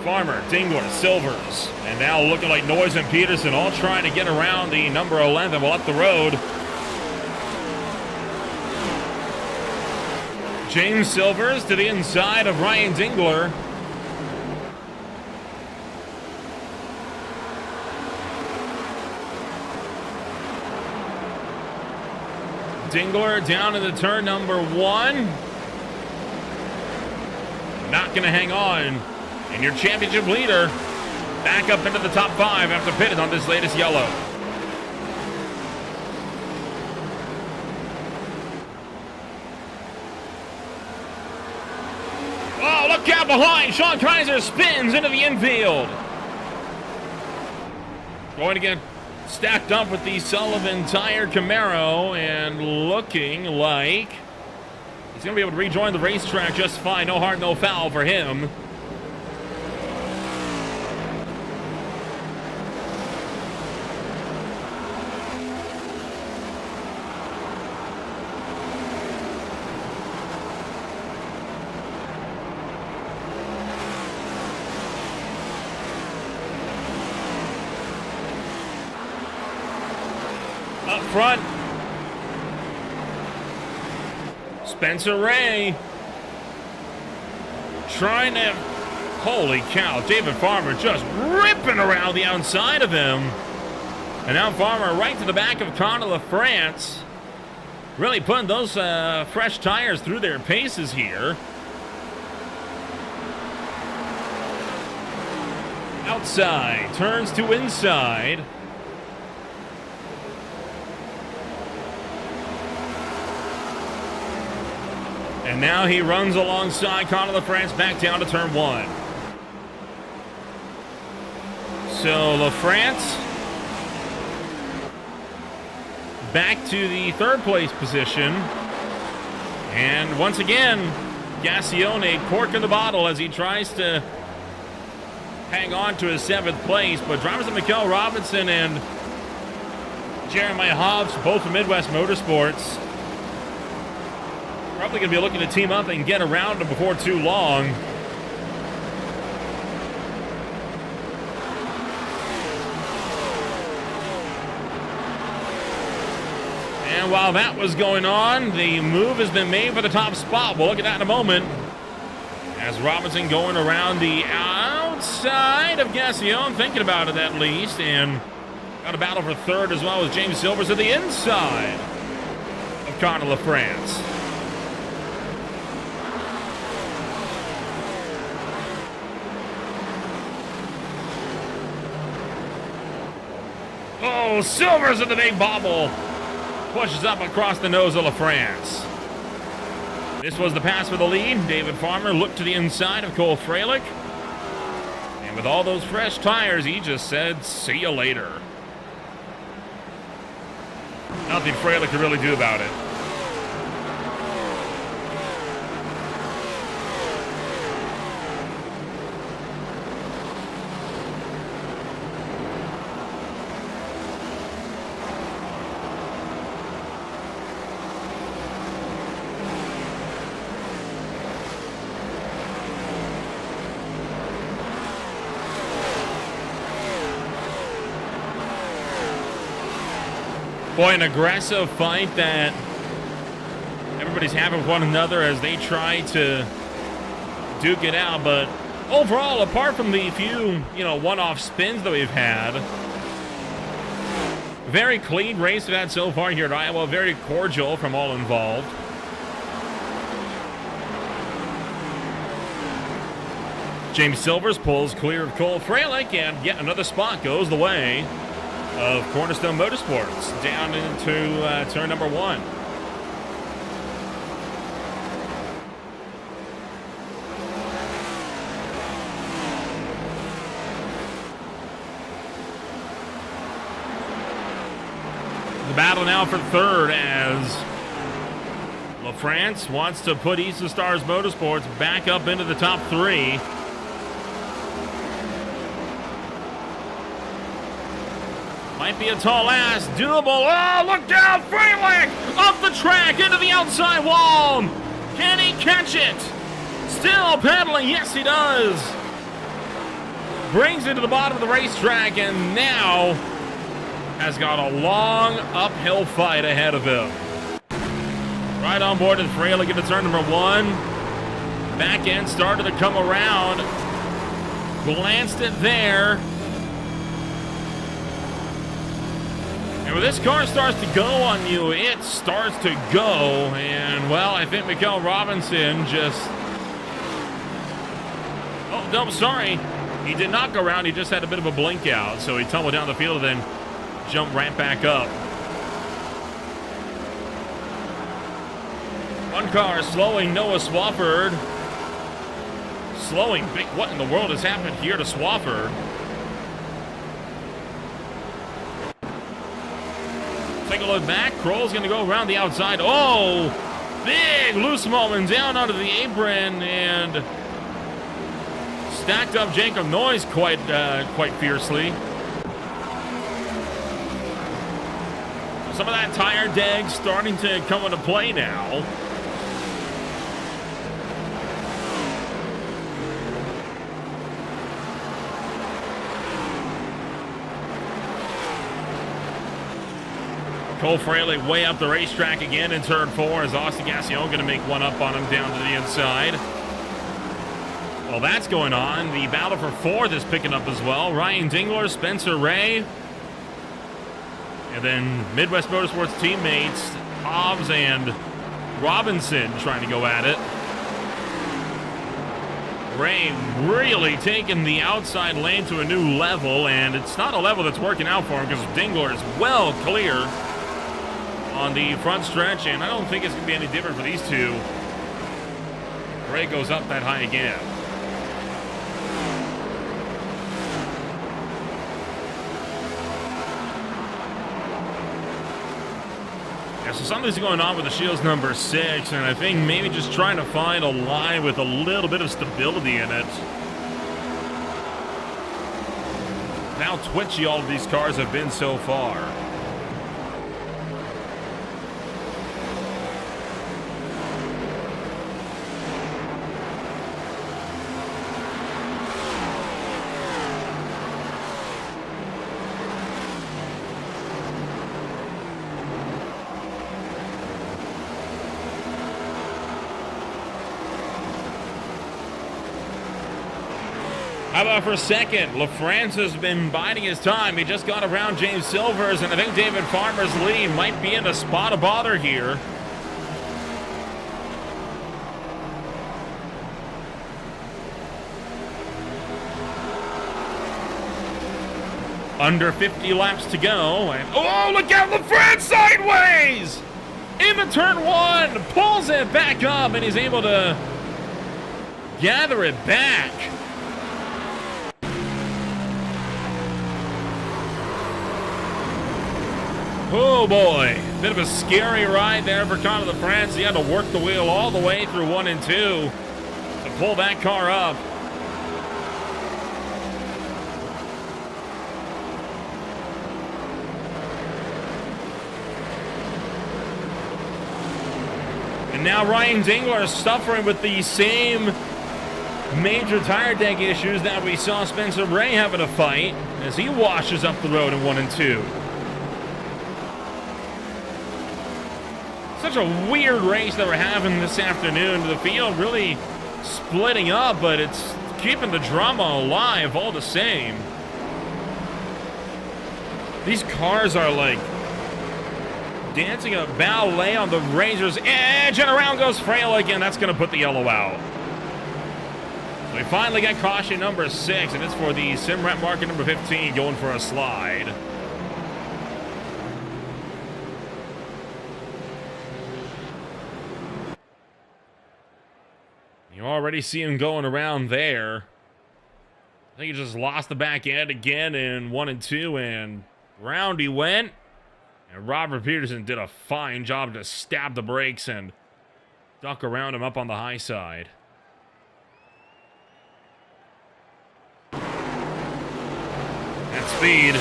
Farmer, Dingler, Silvers, and now looking like Noyes and Peterson all trying to get around the number 11 well up the road. James Silvers to the inside of Ryan Dingler. Dingler down into turn number 1. not going to hang on. And your championship leader back up into the top 5 after pitting on this latest yellow. Oh, look out behind. Sean Kaiser spins into the infield. Going to get stacked up with the Sullivan Tire Camaro and looking like he's going to be able to rejoin the racetrack just fine. No hard, no foul for him. Up front, Spencer Ray trying to, holy cow, David Farmer just ripping around the outside of him. And now Farmer right to the back of Connor LaFrance, really putting those fresh tires through their paces here. Outside, turns to inside. And now he runs alongside Connor LaFrance back down to turn 1. So LaFrance back to the 3rd place position. And once again, Gassione cork in the bottle as he tries to hang on to his 7th place. But drivers of Mikael Robinson and Jeremiah Hobbs, both from Midwest Motorsports, probably going to be looking to team up and get around him before too long. And while that was going on, the move has been made for the top spot. We'll look at that in a moment. As Robinson going around the outside of Gassione, thinking about it at least, and got a battle for 3rd as well as James Silvers at the inside of Connor LaFrance. Oh, Silvers at the big bobble. Pushes up across the nose of LaFrance. This was the pass for the lead. David Farmer looked to the inside of Cole Freilich. And with all those fresh tires, he just said, see you later. Nothing Freilich could really do about it. Boy, an aggressive fight that everybody's having with one another as they try to duke it out. But overall, apart from the few, one-off spins that we've had, very clean race we've had so far here at Iowa. Very cordial from all involved. James Silvers pulls clear of Cole Freilich, and yet another spot goes the way of Cornerstone Motorsports down into turn number 1. The battle now for 3rd as LaFrance wants to put Eastern Stars Motorsports back up into the top 3. Might be a tall ass, doable. Oh, look down, Freilich! Up the track, into the outside wall! Can he catch it? Still pedaling, yes he does! Brings it to the bottom of the racetrack, and now has got a long uphill fight ahead of him. Right on board with Freilich into turn number 1. Back end started to come around. Glanced it there. And when this car starts to go on you, it starts to go. And, well, I think Mikael Robinson just Oh, no, sorry. He did not go around. He just had a bit of a blink out. So he tumbled down the field and then jumped right back up. One car slowing Noah Swafford. Slowing. What in the world has happened here to Swafford? Take a look back. Kroll's going to go around the outside. Oh, big loose moment down onto the apron and stacked up Jacob Noyes quite fiercely. Some of that tire deg starting to come into play now. Cole Fraley way up the racetrack again in turn 4 as Austin Gassion going to make one up on him down to the inside. Well, that's going on. The battle for 4th is picking up as well. Ryan Dingler, Spencer Ray. And then Midwest Motorsports teammates Hobbs and Robinson trying to go at it. Ray really taking the outside lane to a new level, and it's not a level that's working out for him because Dingler is well clear on the front stretch, and I don't think it's going to be any different for these two. Ray goes up that high again. Yeah, so something's going on with the Shields number 6, and I think maybe just trying to find a line with a little bit of stability in it. How twitchy all of these cars have been so far. How about for second? LaFrance has been biding his time. He just got around James Silvers, and I think David Farmer's lead might be in a spot of bother here. Under 50 laps to go. And oh, look out, LaFrance sideways! Into turn 1, pulls it back up, and he's able to gather it back. Oh boy, bit of a scary ride there for Conor LaFrance. He had to work the wheel all the way through 1 and 2 to pull that car up. And now Ryan Dingler is suffering with the same major tire tank issues that we saw Spencer Ray having to fight as he washes up the road in 1 and 2. Such a weird race that we're having this afternoon. The field really splitting up, but it's keeping the drama alive all the same. These cars are like dancing a ballet on the razor's edge, and around goes Frail again. That's going to put the yellow out. So we finally got caution number 6, and it's for the Simrat market number 15 going for a slide. You already see him going around there. I think he just lost the back end again in 1 and 2, and round he went. And Robert Peterson did a fine job to stab the brakes and duck around him up on the high side. At speed.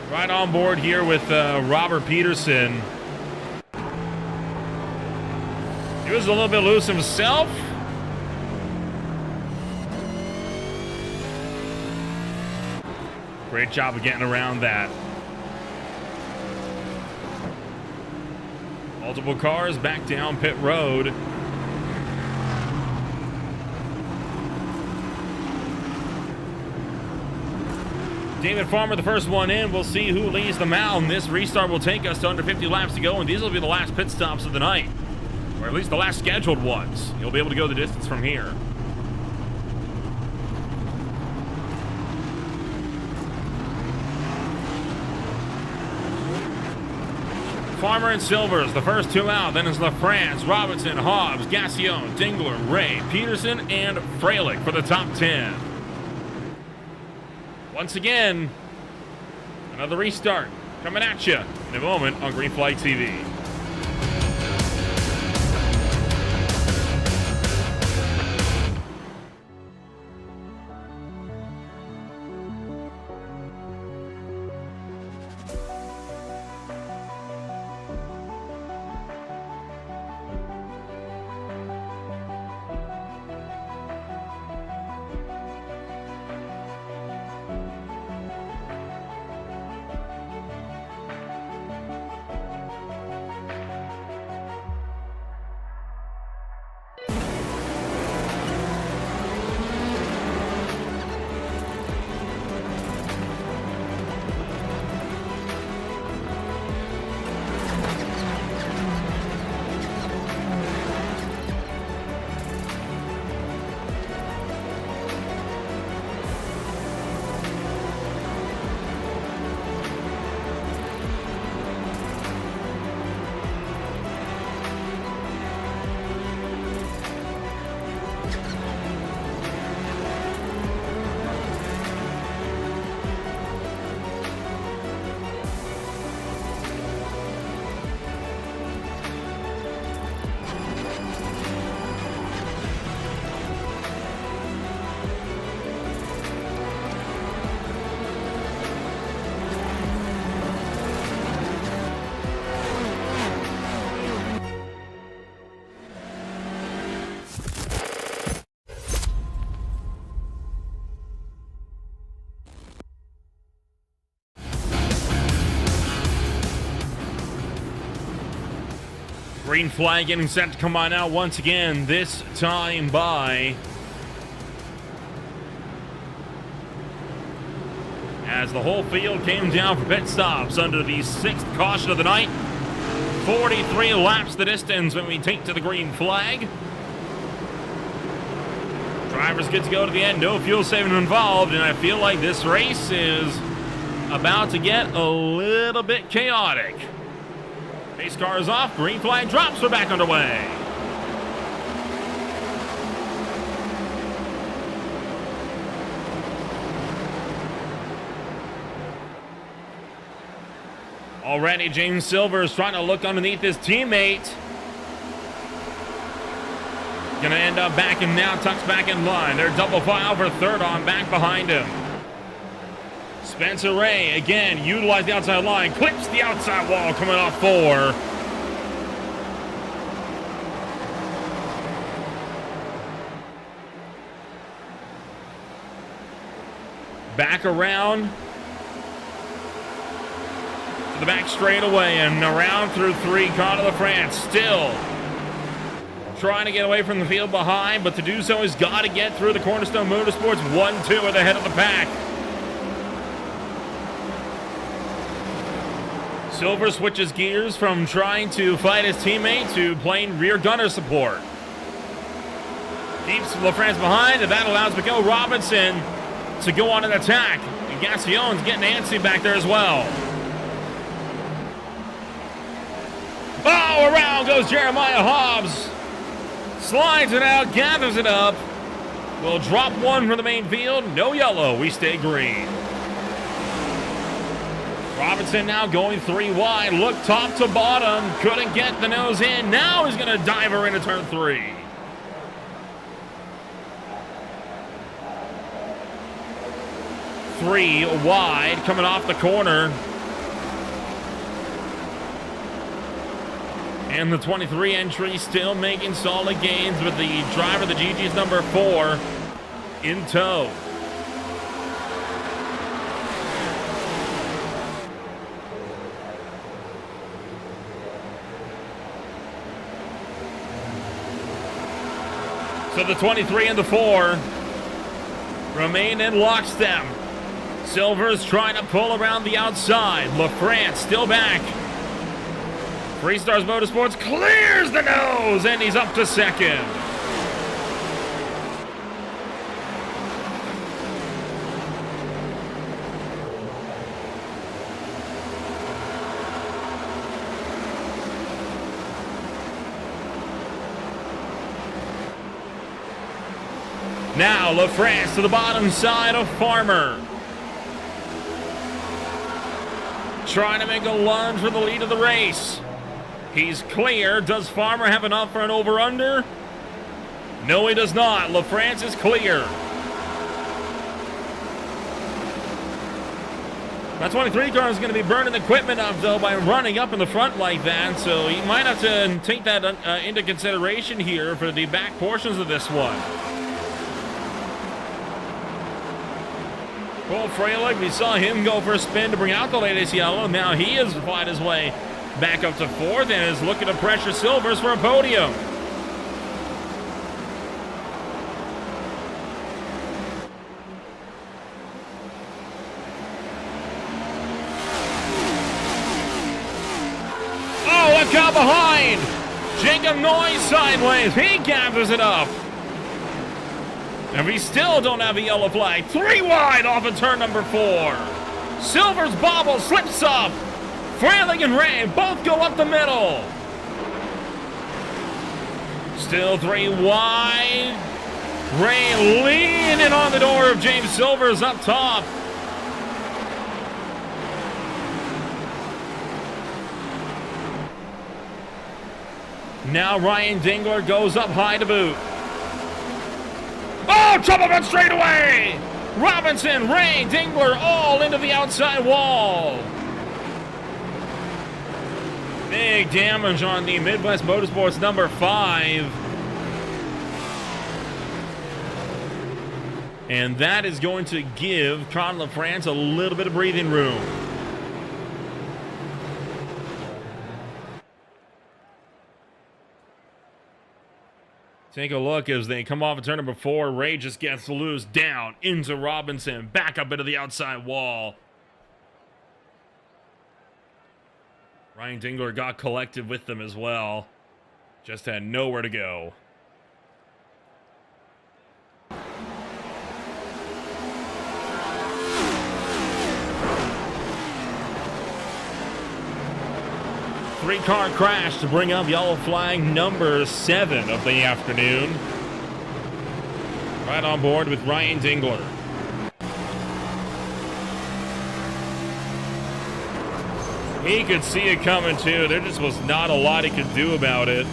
Right on board here with Robert Peterson. He was a little bit loose himself. Great job of getting around that. Multiple cars back down pit road. David Farmer, the first one in. We'll see who leads the mound. This restart will take us to under 50 laps to go, and these will be the last pit stops of the night. Or at least the last scheduled ones. You'll be able to go the distance from here. Farmer and Silvers, the first two out. Then is LaFrance, Robinson, Hobbs, Gassion, Dingler, Ray, Peterson, and Freilich for the top 10. Once again, another restart coming at you in a moment on Green Flag TV. Green flag getting set to come on out once again, this time by... as the whole field came down for pit stops under the 6th caution of the night. 43 laps the distance when we take to the green flag. Drivers good to go to the end, no fuel saving involved, and I feel like this race is about to get a little bit chaotic. Pace car is off, green flag drops, we're back underway. Already James Silvers trying to look underneath his teammate. Gonna end up backing now, tucks back in line. They're double file for third on back behind him. Spencer Ray, again, utilize the outside line, clips the outside wall coming off 4. Back around to the back straightaway and around through 3, Conor LaFrance still trying to get away from the field behind, but to do so he's got to get through the Cornerstone Motorsports 1-2 at the head of the pack. Silver switches gears from trying to fight his teammate to playing rear gunner support. Keeps LaFrance behind, and that allows Miguel Robinson to go on an attack. And Gassion's getting antsy back there as well. Oh, around goes Jeremiah Hobbs. Slides it out, gathers it up. We'll drop 1 from the main field. No yellow, we stay green. Robinson now going 3 wide, look top to bottom, couldn't get the nose in. Now he's gonna dive her into turn 3. Three wide, coming off the corner. And the 23 entry still making solid gains with the driver, the GG's number 4, in tow. So the 23 and the 4 remain in lockstep. Silver's trying to pull around the outside. LaFrance still back. Three Stars Motorsports clears the nose, and he's up to second. Now LaFrance to the bottom side of Farmer. Trying to make a lunge for the lead of the race. He's clear. Does Farmer have enough for an over-under? No, he does not. LaFrance is clear. That 23 car is going to be burning equipment up, though, by running up in the front like that, so he might have to take that into consideration here for the back portions of this one. Paul Freilich, we saw him go for a spin to bring out the latest yellow. Now he has fought his way back up to fourth and is looking to pressure Silvers for a podium. Oh, look out behind! Jacob Noyes sideways. He gathers it up. And we still don't have a yellow flag. 3 wide off of turn number 4. Silver's bobble slips up. Freilich and Ray both go up the middle. Still 3 wide. Ray leaning on the door of James Silvers up top. Now Ryan Dingler goes up high to boot. Oh, trouble gun straight away! Robinson, Ray, Dingler, all into the outside wall. Big damage on the Midwest Motorsports number 5. And that is going to give Con LaFrance a little bit of breathing room. Take a look as they come off of turn number 4. Ray just gets loose down into Robinson, back up into the outside wall. Ryan Dingler got collective with them as well. Just had nowhere to go. Three-car crash to bring up yellow flag number 7 of the afternoon. Right on board with Ryan Dingler. He could see it coming too. There just was not a lot he could do about it.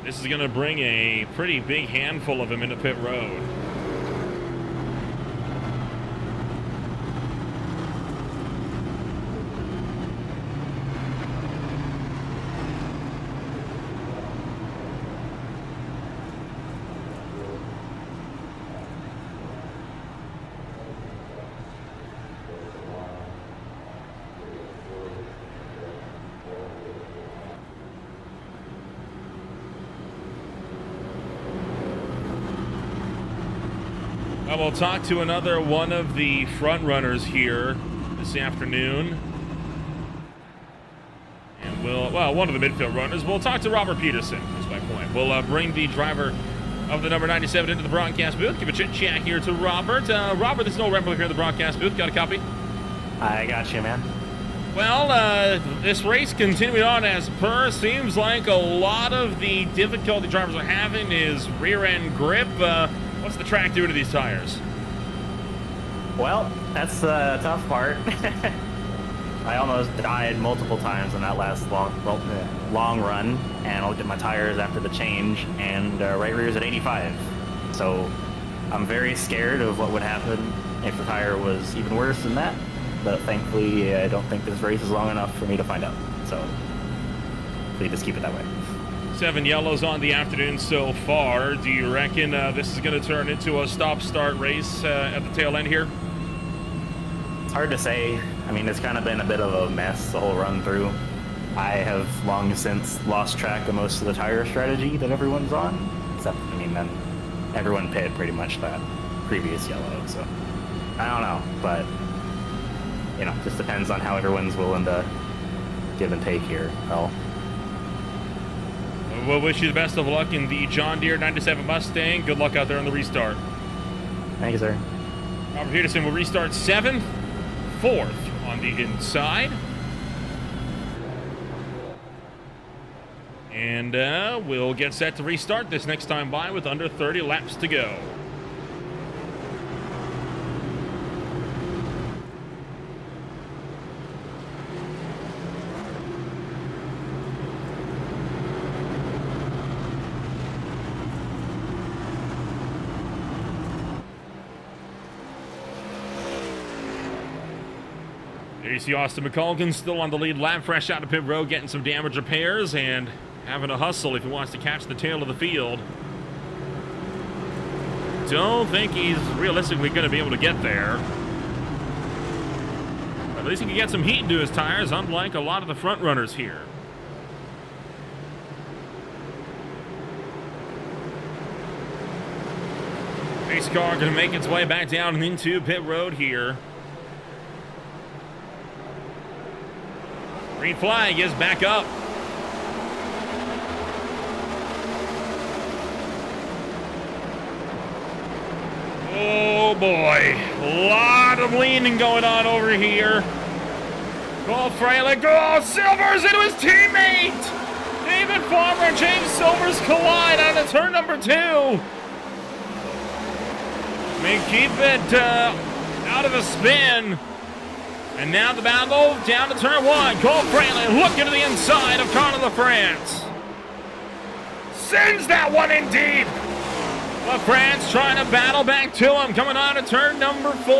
This is going to bring a pretty big handful of him into pit road. We'll talk to another one of the front runners here this afternoon. And one of the midfield runners. We'll talk to Robert Peterson, is my point. We'll bring the driver of the number 97 into the broadcast booth. Give a chit chat here to Robert. Robert, there's no Rebel here in the broadcast booth. Got a copy?
I got you, man.
Well, this race continuing on as per. Seems like a lot of the difficulty drivers are having is rear end grip. What's the track doing to these tires?
Well, that's the tough part. I almost died multiple times on that last long run, and I looked at my tires after the change, and right rear's at 85. So I'm very scared of what would happen if the tire was even worse than that. But thankfully, I don't think this race is long enough for me to find out. So please just keep it that way.
7 yellows on the afternoon so far. Do you reckon this is going to turn into a stop-start race at the tail end here?
It's hard to say. I mean, it's kind of been a bit of a mess the whole run through. I have long since lost track of most of the tire strategy that everyone's on. Except, I mean, then everyone pit pretty much previous yellow. So I don't know, but you know, just depends on how everyone's willing to give and take here.
We'll wish you the best of luck in the John Deere 97 Mustang. Good luck out there on the restart.
Thank you, sir.
Robert Peterson will restart 7th, 4th on the inside. And we'll get set to restart this next time by with under 30 laps to go. There you see Austin McColgan still on the lead lap, fresh out of pit road, getting some damage repairs and having to hustle if he wants to catch the tail of the field. Don't think he's realistically going to be able to get there. But at least he can get some heat into his tires, unlike a lot of the front runners here. Race car going to make its way back down and into pit road here. Green flag is back up. Oh boy, a lot of leaning going on over here. Cole Fraley, Silvers into his teammate! David Farmer and James Silvers collide on turn number 2. May keep it out of the spin. And now the battle down to turn 1. Cole Fraley looking to the inside of Conor LaFrance. Sends that one in deep. LaFrance trying to battle back to him. Coming on to turn number 4.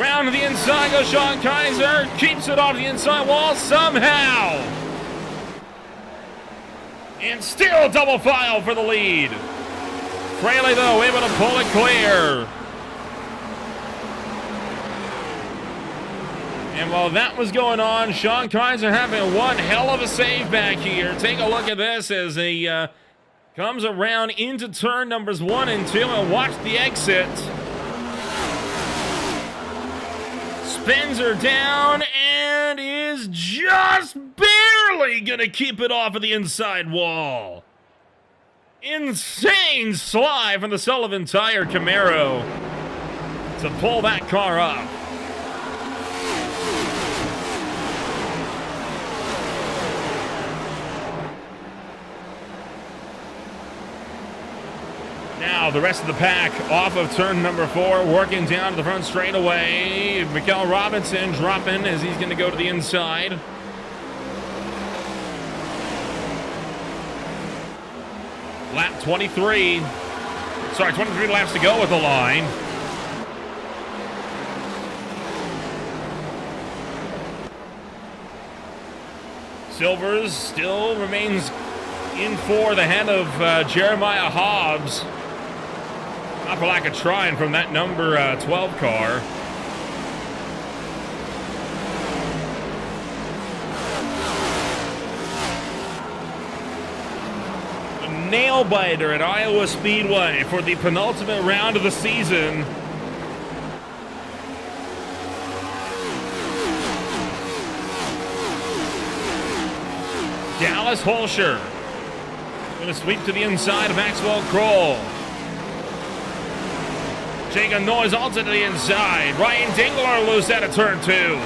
Round to the inside goes Sean Kaiser. Keeps it off the inside wall somehow. And still double file for the lead. Fraley, though, able to pull it clear. And while that was going on, Sean Kaiser having one hell of a save back here. Take a look at this as he comes around into turn numbers 1 and 2 and watch the exit. Spins her down and is just barely going to keep it off of the inside wall. Insane slide from the Sullivan Tire Camaro to pull that car up. Now the rest of the pack off of turn number 4, working down to the front straightaway. Mikael Robinson dropping as he's going to go to the inside. Lap 23. Sorry, 23 laps to go with the line. Silvers still remains in for the head of Jeremiah Hobbs. Not for lack of trying from that number 12 car. A nail biter at Iowa Speedway for the penultimate round of the season. Dallas Holscher going to sweep to the inside of Maxwell Kroll. Jacob Noyes also to the inside. Ryan Dingler loose out of turn 2.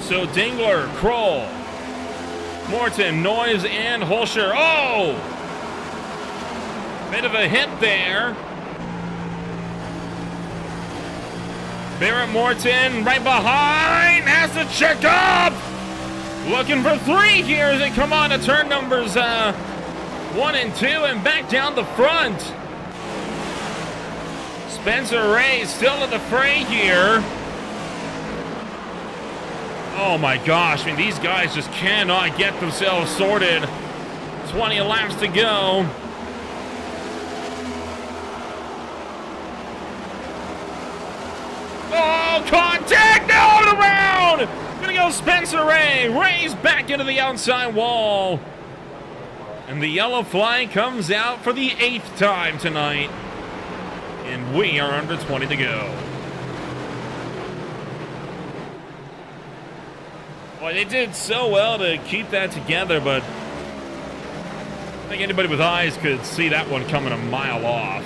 So Dingler, Kroll, Morton, Noyes, and Holscher. Oh! Bit of a hit there. Barrett Morton right behind, has to check up. Looking for 3 here as they come on to turn numbers 1 and 2 and back down the front. Spencer Ray still in the fray here. Oh my gosh, I mean, these guys just cannot get themselves sorted. 20 laps to go. Oh, contact! No, around! Gonna go Spencer Ray. Ray's back into the outside wall. And the yellow flag comes out for the 8th time tonight. And we are under 20 to go. Boy, they did so well to keep that together, but I think anybody with eyes could see that one coming a mile off.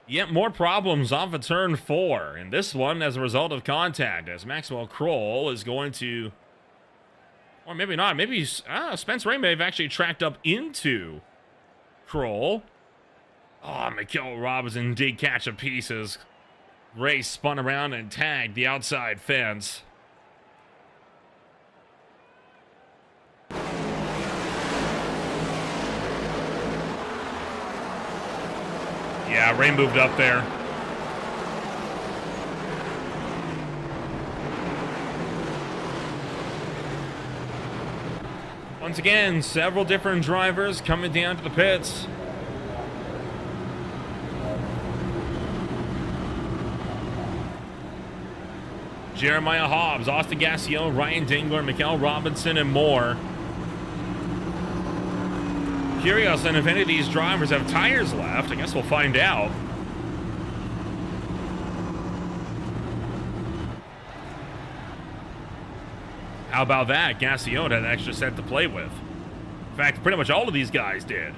Yet more problems off of turn 4, and this one as a result of contact, as Maxwell Kroll is going to, or maybe not, maybe Spence Ray may have actually tracked up into Kroll. Oh, Mikael Robinson did catch a pieces. Ray spun around and tagged the outside fence. Yeah, Ray moved up there. Once again, several different drivers coming down to the pits. Jeremiah Hobbs, Austin Gassion, Ryan Dingler, Mikael Robinson, and more. Curious on if any of these drivers have tires left. I guess we'll find out. How about that? Gassion had an extra set to play with. In fact, pretty much all of these guys did.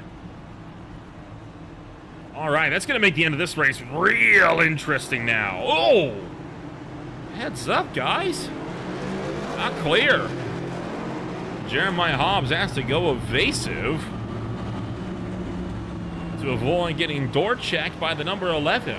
All right, that's going to make the end of this race real interesting now. Oh! Heads up, guys. Not clear. Jeremiah Hobbs has to go evasive to avoid getting door checked by the number 11.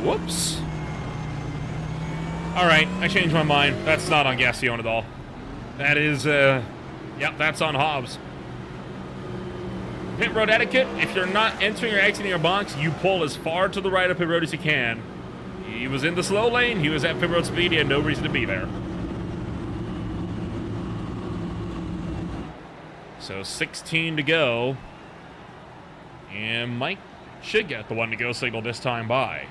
Whoops. All right, I changed my mind. That's not on Gassion at all. That is, yep, that's on Hobbs. Pit road etiquette, if you're not entering or exiting your box, you pull as far to the right of pit road as you can. He was in the slow lane, he was at pit road speed, he had no reason to be there. So 16 to go. And Mike should get the one to go signal this time by.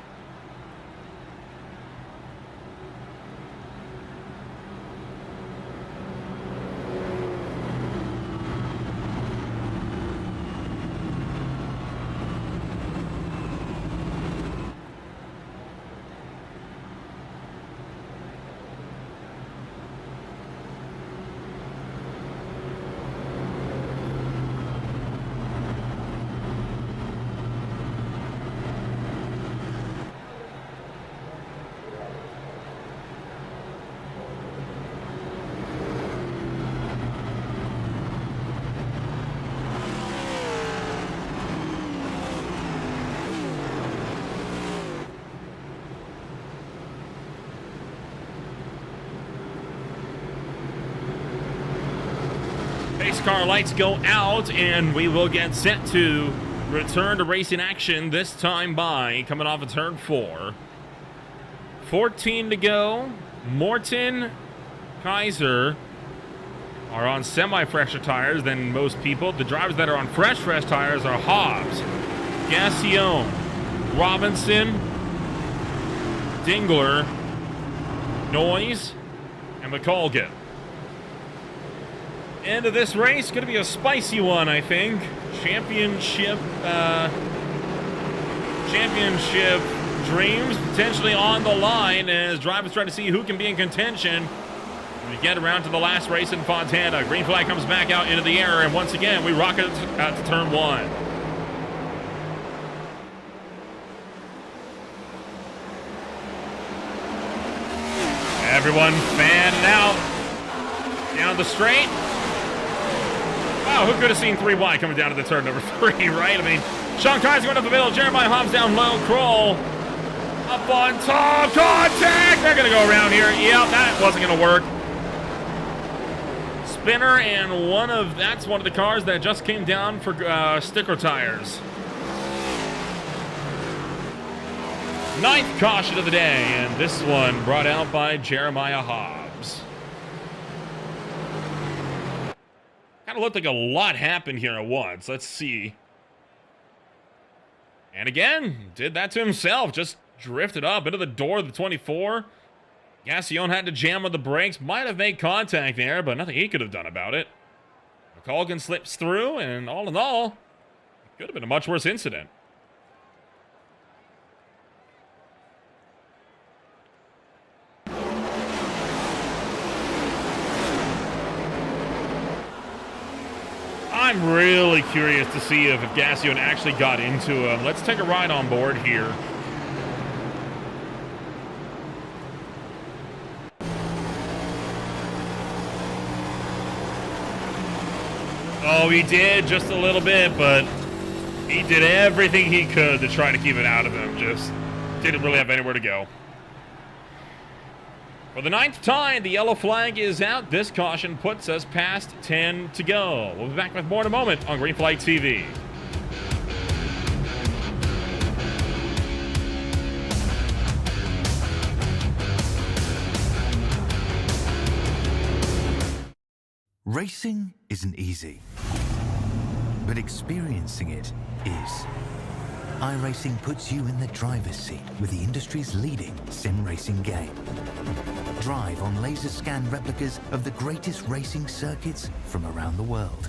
Pace car lights go out, and we will get set to return to racing action, this time by coming off of turn 4. 14 to go. Morton, Kaiser are on semi-fresher tires than most people. The drivers that are on fresh tires are Hobbs, Gassion, Robinson, Dingler, Noyes, and McColgan. End of this race, going to be a spicy one, I think. Championship dreams potentially on the line as drivers try to see who can be in contention when we get around to the last race in Fontana. Green flag comes back out into the air, and once again, we rocket out to turn 1. Everyone fanning out down the straight. Wow, who could have seen 3 wide coming down to the turn number 3, right? I mean, Sean Kaiser going up the middle. Jeremiah Hobbs down low. Kroll up on top. Contact! They're going to go around here. Yep, that wasn't going to work. Spinner, and that's one of the cars that just came down for sticker tires. Ninth caution of the day, and this one brought out by Jeremiah Hobbs. Kind of looked like a lot happened here at once. Let's see. And again, did that to himself. Just drifted up into the door of the 24. Gassion had to jam on the brakes. Might have made contact there, but nothing he could have done about it. McColgan slips through, and all in all, it could have been a much worse incident. I'm really curious to see if Gassion actually got into him. Let's take a ride on board here. Oh, he did just a little bit, but he did everything he could to try to keep it out of him. Just didn't really have anywhere to go. For the 9th time, the yellow flag is out. This caution puts us past 10 to go. We'll be back with more in a moment on Green Flag TV.
Racing isn't easy, but experiencing it is. iRacing puts you in the driver's seat with the industry's leading sim racing game. Drive on laser scan replicas of the greatest racing circuits from around the world.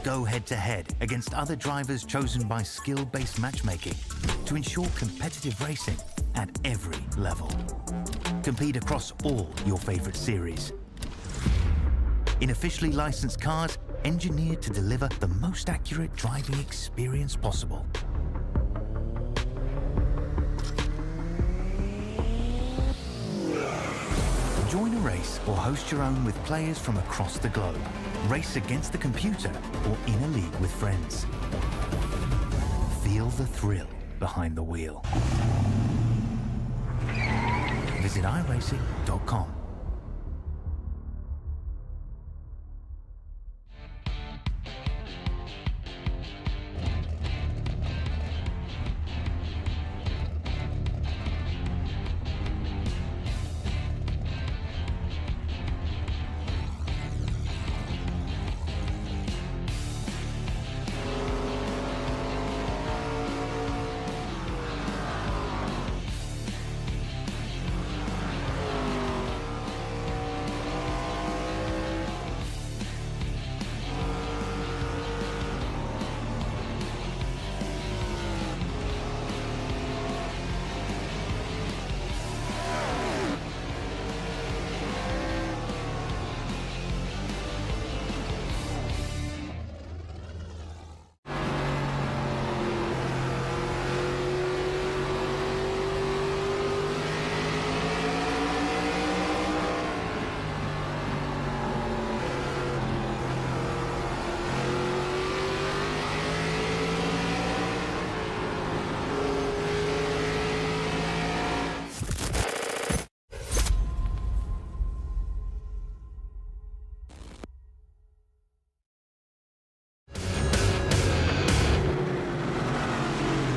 Go head to head against other drivers chosen by skill-based matchmaking to ensure competitive racing at every level. Compete across all your favorite series. In officially licensed cars, engineered to deliver the most accurate driving experience possible. Join a race or host your own with players from across the globe. Race against the computer or in a league with friends. Feel the thrill behind the wheel. Visit iRacing.com.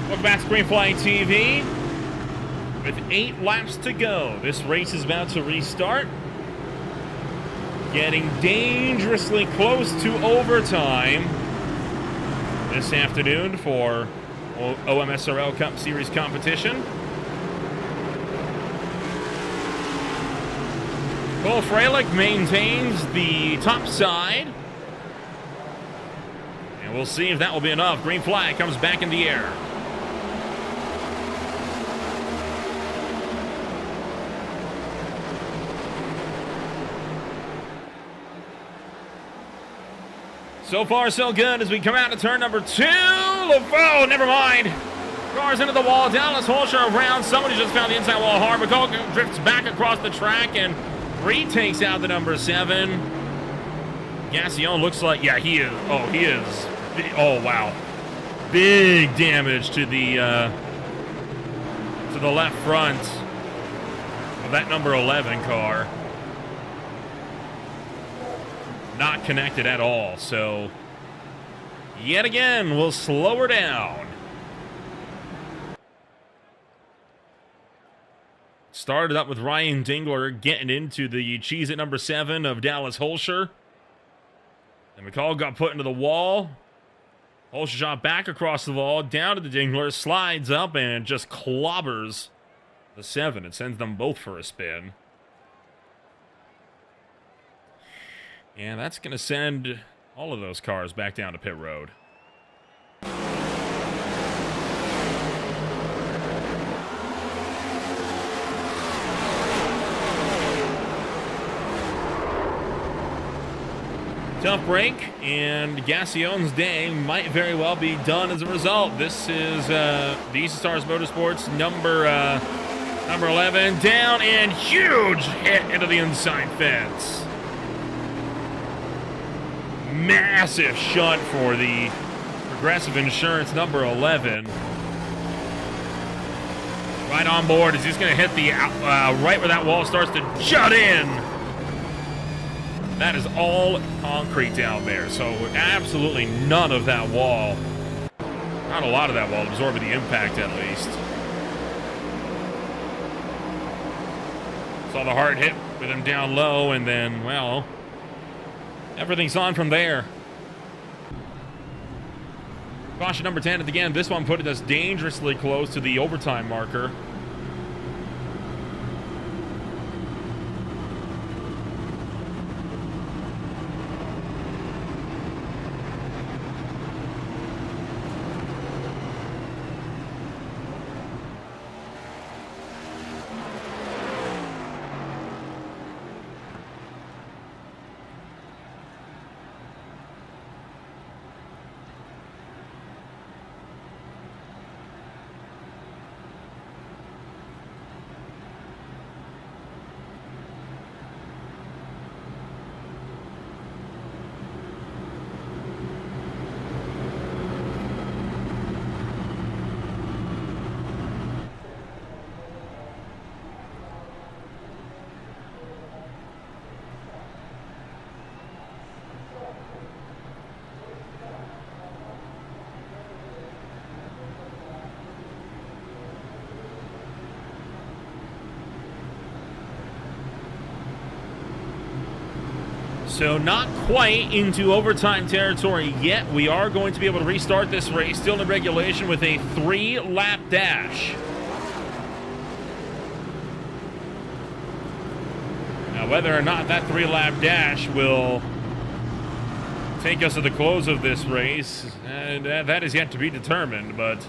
Welcome back to Green Flag TV. With 8 laps to go, this race is about to restart. Getting dangerously close to overtime this afternoon for OMSRL Cup Series competition. Cole Freilich maintains the top side. And we'll see if that will be enough. Green flag comes back in the air. So far, so good as we come out to turn number 2. Oh, never mind. Cars into the wall. Dallas Holscher around. Somebody just found the inside wall hard. McColgan drifts back across the track and retakes out the number 7. Gassion looks like, yeah, he is. Oh, he is. Oh, wow. Big damage to the left front of that number 11 car. Not connected at all, so yet again we'll slow her down. Started up with Ryan Dingler getting into the cheese at number 7 of Dallas Holscher. And McCall got put into the wall. Holscher shot back across the wall, down to the Dingler, slides up, and just clobbers the 7. It sends them both for a spin. And that's going to send all of those cars back down to pit road. Tough break, and Gassion's day might very well be done as a result. This is the Easy Stars Motorsports number 11 down, and huge hit into the inside fence. Massive shunt for the Progressive Insurance number 11. Right on board as he's going to hit the right where that wall starts to jut in. That is all concrete down there, so absolutely none of that wall, not a lot of that wall, absorbing the impact at least. Saw the hard hit with him down low, and then, well, everything's on from there. Caution number 10 at the end. This one putting us dangerously close to the overtime marker. So not quite into overtime territory yet. We are going to be able to restart this race, still in regulation, with a 3-lap dash. Now, whether or not that 3-lap dash will take us to the close of this race, that is yet to be determined, but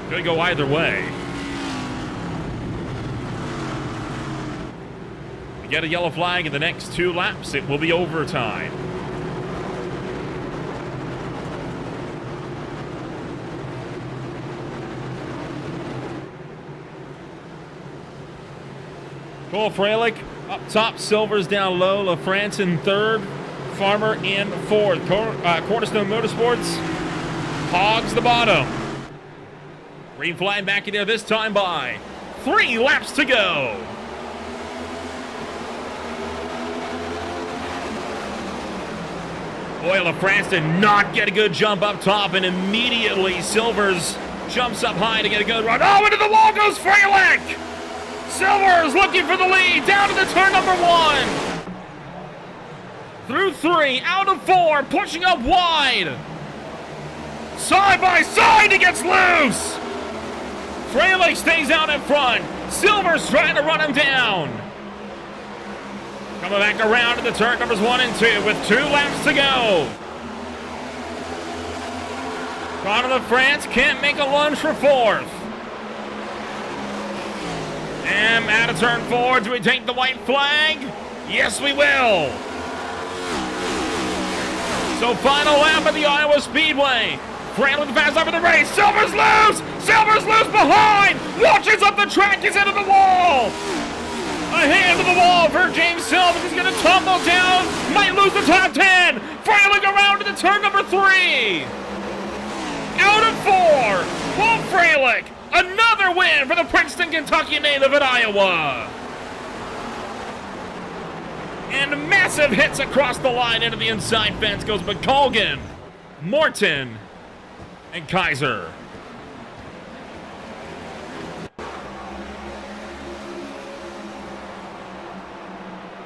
could go either way. Get a yellow flag in the next 2 laps, it will be overtime. Cole Freilich up top, Silver's down low, LaFrance in 3rd, Farmer in 4th. Cornerstone Motorsports hogs the bottom. Green flag back in there this time by 3 laps to go. Boy, LaFrance did not get a good jump up top, and immediately Silvers jumps up high to get a good run. Oh, into the wall goes Freilich! Silvers looking for the lead, down to the turn number 1. Through 3, out of 4, pushing up wide. Side by side, he gets loose! Freilich stays out in front. Silvers trying to run him down. Coming back around to the turn numbers 1 and 2 with 2 laps to go. Connor LaFrance can't make a lunge for 4th. And out of turn 4, do we take the white flag? Yes, we will. So final lap of the Iowa Speedway. Grant with the fast lap of the race. Silver's loose! Silver's loose behind! Launches up the track, he's into the wall! A hand to the wall for James Silver. He's going to tumble down. Might lose the top 10. Freilich around to the turn number 3. Out of 4. Paul Freilich. Another win for the Princeton, Kentucky native at Iowa. And massive hits across the line into the inside fence goes McColgan, Morton, and Kaiser.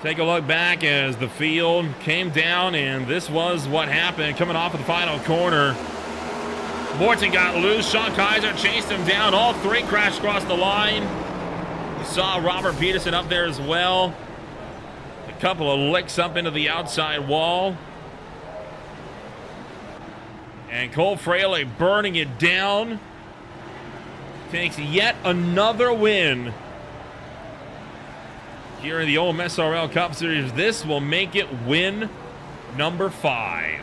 Take a look back as the field came down, and this was what happened coming off of the final corner. Morton got loose. Sean Kaiser chased him down. All three crashed across the line. You saw Robert Peterson up there as well. A couple of licks up into the outside wall. And Cole Fraley burning it down. Takes yet another win here in the OMSRL Cup Series. This will make it win number 5.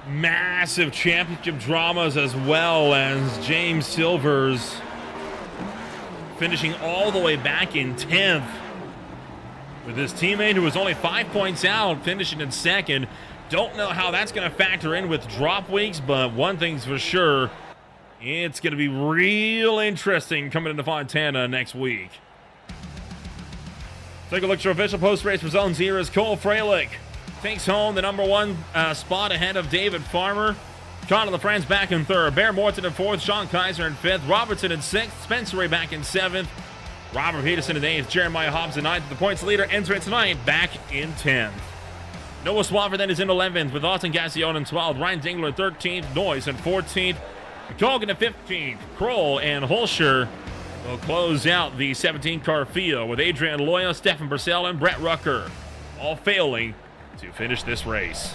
Massive championship dramas, as well as James Silvers finishing all the way back in 10th. With his teammate who was only 5 points out, finishing in 2nd. Don't know how that's going to factor in with drop weeks, but one thing's for sure, it's going to be real interesting coming into Fontana next week. Take a look at your official post-race results here as Cole Fralick takes home the number 1 spot ahead of David Farmer. Connor LaFrance back in 3rd. Bear Morton in 4th. Sean Kaiser in 5th. Robertson in 6th. Spencer Ray back in 7th. Robert Peterson in 8th. Jeremiah Hobbs in 9th. The points leader entering tonight back in 10th. Noah Swaffer then is in 11th with Austin Gassione in 12th. Ryan Dingler 13th. Noyes in 14th. McColgan in 15th. Kroll and Holscher will close out the 17-car field with Adrian Loya, Stefan Purcell, and Brett Rucker all failing to finish this race.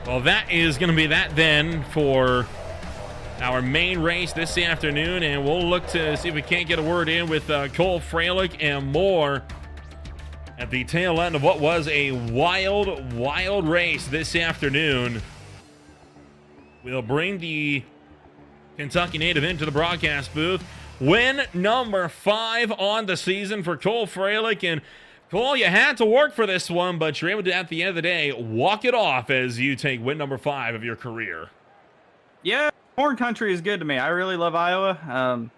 Well, that is going to be that then for our main race this afternoon, and we'll look to see if we can't get a word in with Cole Fralick and more at the tail end of what was a wild race this afternoon. We'll bring the Kentucky native into the broadcast booth. Win number 5 on the season for Cole Fralick. And Cole, you had to work for this one, but you're able to, at the end of the day, walk it off as you take win number 5 of your career.
Yeah, corn country is good to me. I really love Iowa.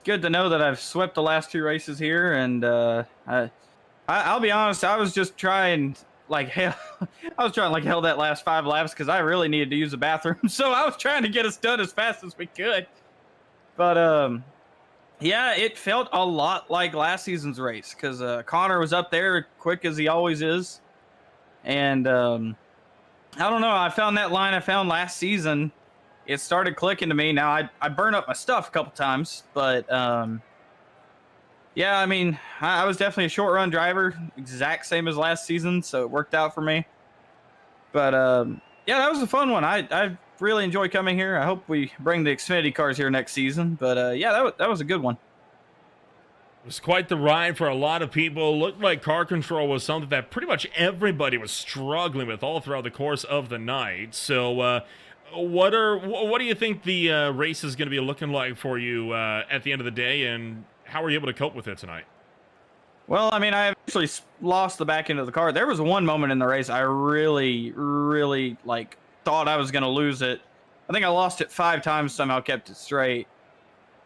Good to know that I've swept the last 2 races here, and I'll be honest, I was just trying like hell. I was trying like hell that last 5 laps because I really needed to use the bathroom, so I was trying to get us done as fast as we could. But yeah, it felt a lot like last season's race because Connor was up there quick as he always is. And I don't know, I found that line I found last season. It started clicking to me. Now, I burned up my stuff a couple times, but yeah, I mean, I was definitely a short run driver, exact same as last season, so it worked out for me. But yeah, that was a fun one. I really enjoy coming here. I hope we bring the Xfinity cars here next season. But yeah, that was a good one.
It was quite the ride for a lot of people. Looked like car control was something that pretty much everybody was struggling with all throughout the course of the night. So what do you think the race is going to be looking like for you at the end of the day, and how were you able to cope with it tonight?
Well, I mean, I actually lost the back end of the car. There was one moment in the race I really like thought I was going to lose it. I think I lost it 5 times, somehow kept it straight.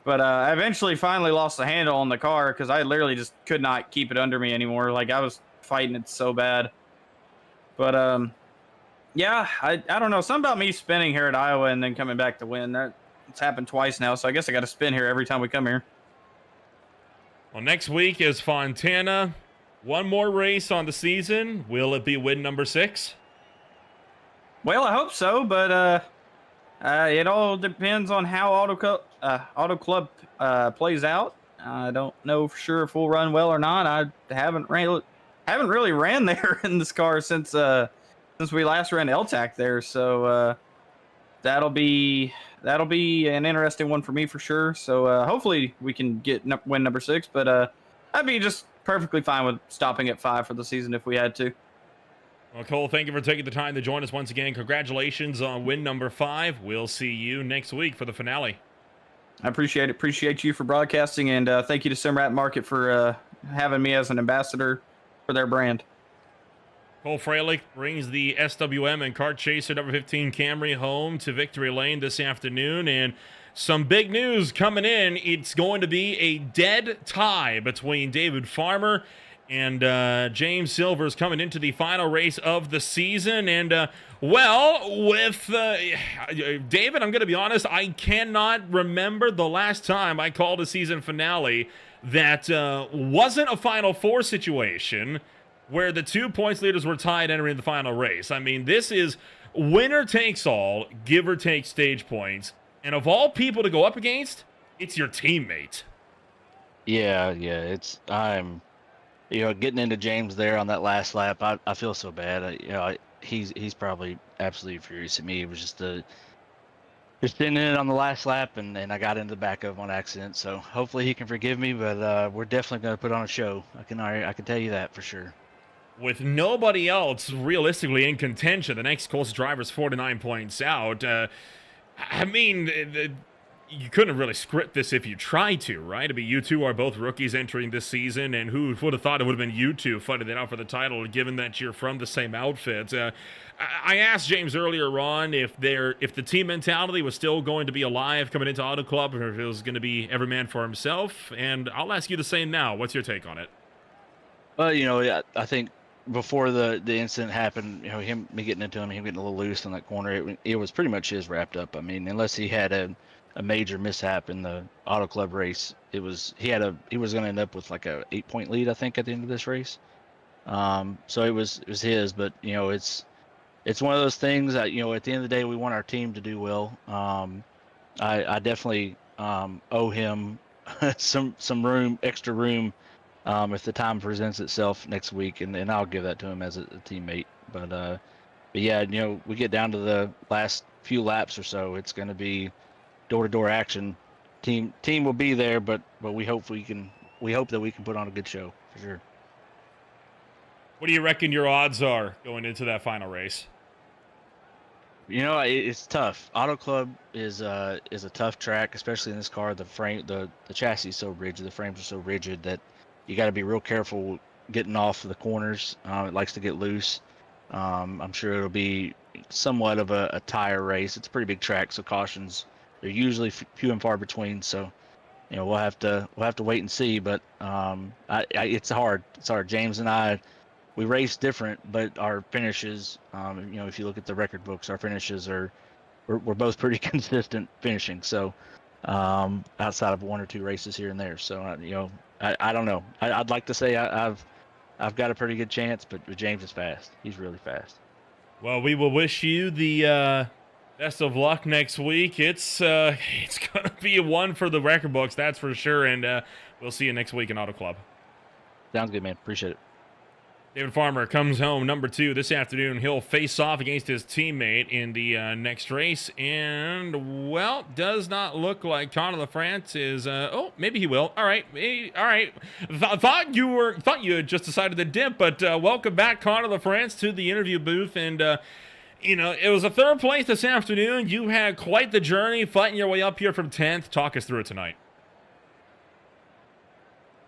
But I eventually finally lost the handle on the car because I literally just could not keep it under me anymore. Like, I was fighting it so bad. But yeah, I don't know. Something about me spinning here at Iowa and then coming back to win. It's happened twice now, so I guess I got to spin here every time we come here.
Well, next week is Fontana. One more race on the season. Will it be win number 6?
Well, I hope so, but it all depends on how Auto Club plays out. I don't know for sure if we'll run well or not. I haven't really ran there in this car since we last ran LTAC there, so that'll be an interesting one for me for sure. So hopefully we can get win number 6, but I'd be just perfectly fine with stopping at 5 for the season if we had to.
Well, Cole, thank you for taking the time to join us once again. Congratulations on win number 5. We'll see you next week for the finale.
I appreciate it. Appreciate you for broadcasting, and thank you to Simrat Market for having me as an ambassador for their brand.
Cole Fralick brings the SWM and Kart Chaser number 15 Camry home to Victory Lane this afternoon, and some big news coming in. It's going to be a dead tie between David Farmer And James Silver's coming into the final race of the season. And, well, with David, I'm going to be honest, I cannot remember the last time I called a season finale that wasn't a Final Four situation where the 2 points leaders were tied entering the final race. I mean, this is winner takes all, give or take stage points. And of all people to go up against, it's your teammate.
Yeah, I'm getting into James there on that last lap. I feel so bad. He's probably absolutely furious at me. It was just sitting in it on the last lap, and I got into the back of him on accident. So hopefully he can forgive me. But we're definitely going to put on a show. I can tell you that for sure.
With nobody else realistically in contention, the next closest driver's 49 points out. I mean, you couldn't really script this if you tried to, right? I mean, you two are both rookies entering this season, and who would have thought it would have been you two fighting it out for the title, given that you're from the same outfit? I asked James earlier on if the team mentality was still going to be alive coming into Auto Club, or if it was going to be every man for himself, and I'll ask you the same now. What's your take on it?
Well, I think before the incident happened, me getting into him getting a little loose on that corner, it was pretty much his wrapped up. I mean, unless he had a major mishap in the Auto Club race, he was going to end up with like a 8-point lead, I think, at the end of this race. So it was his, but it's one of those things that, at the end of the day, we want our team to do well. I definitely owe him some extra room if the time presents itself next week, and I'll give that to him as a teammate. But yeah, we get down to the last few laps or so, it's going to be door-to-door action. Team will be there, but we hope that we can put on a good show for sure.
What do you reckon your odds are going into that final race?
It's tough. Auto Club is a tough track, especially in this car. The frame, the chassis is so rigid, the frames are so rigid that you got to be real careful getting off the corners. It likes to get loose. I'm sure it'll be somewhat of a tire race. It's a pretty big track, so cautions are usually few and far between. So, we'll have to wait and see. But it's hard. It's hard. James and I, we race different, but our finishes, if you look at the record books, our finishes we're both pretty consistent finishing. So, outside of 1 or 2 races here and there. So, I don't know. I'd like to say I've got a pretty good chance, but James is fast. He's really fast.
Well, we will wish you the best of luck next week. It's going to be a one for the record books, that's for sure. And we'll see you next week in Auto Club.
Sounds good, man. Appreciate it.
David Farmer comes home number 2 this afternoon. He'll face off against his teammate in the next race. And, well, does not look like Connor LaFrance is... maybe he will. All right. All right. Thought you had just decided to dip, but welcome back, Connor LaFrance, to the interview booth. And, it was a 3rd place this afternoon. You had quite the journey fighting your way up here from 10th. Talk us through it tonight.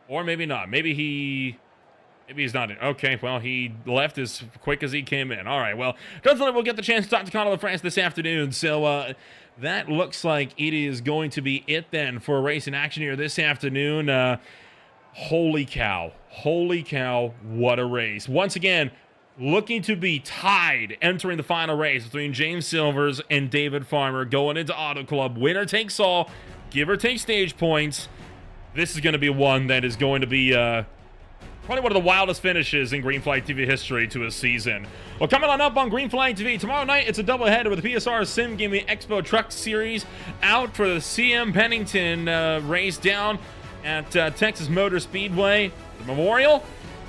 Or maybe not. Maybe he's not in. Okay, well, he left as quick as he came in. All right, well, doesn't look like we'll get the chance to talk to Connor LaFrance this afternoon. So that looks like it is going to be it then for a race in action here this afternoon. Holy cow. Holy cow, what a race. Once again, looking to be tied entering the final race between James Silvers and David Farmer going into Auto Club. Winner takes all, give or take stage points. This is going to be one that is going to be... probably one of the wildest finishes in Green Flag TV history to a season. Well, coming on up on Green Flag TV, tomorrow night it's a doubleheader with the PSR Sim Gaming Expo Truck Series out for the CM Pennington race down at Texas Motor Speedway. The Memorial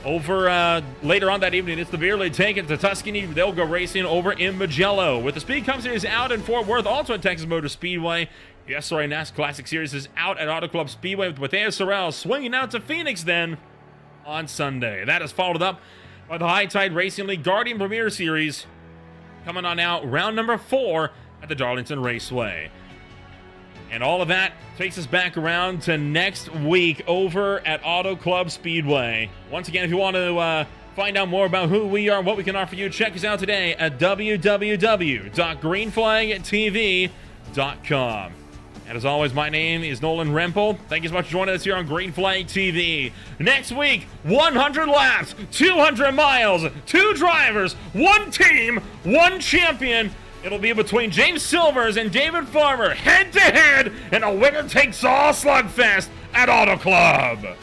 over later on that evening. It's the Beer League taking to Tuscany. They'll go racing over in Magello. With the Speed Cup Series out in Fort Worth, also at Texas Motor Speedway. The SRA NASCAR Classic Series is out at Auto Club Speedway with OMSRL swinging out to Phoenix then on Sunday. That is followed up by the High Tide Racing League Guardian Premier Series coming on out round number 4 at the Darlington Raceway. And all of that takes us back around to next week over at Auto Club Speedway. Once again, if you want to find out more about who we are and what we can offer you, check us out today at www.greenflagtv.com. And as always, my name is Nolan Rempel. Thank you so much for joining us here on Green Flag TV. Next week, 100 laps, 200 miles, 2 drivers, 1 team, 1 champion. It'll be between James Silvers and David Farmer, head to head, in a winner-takes-all slugfest at Auto Club.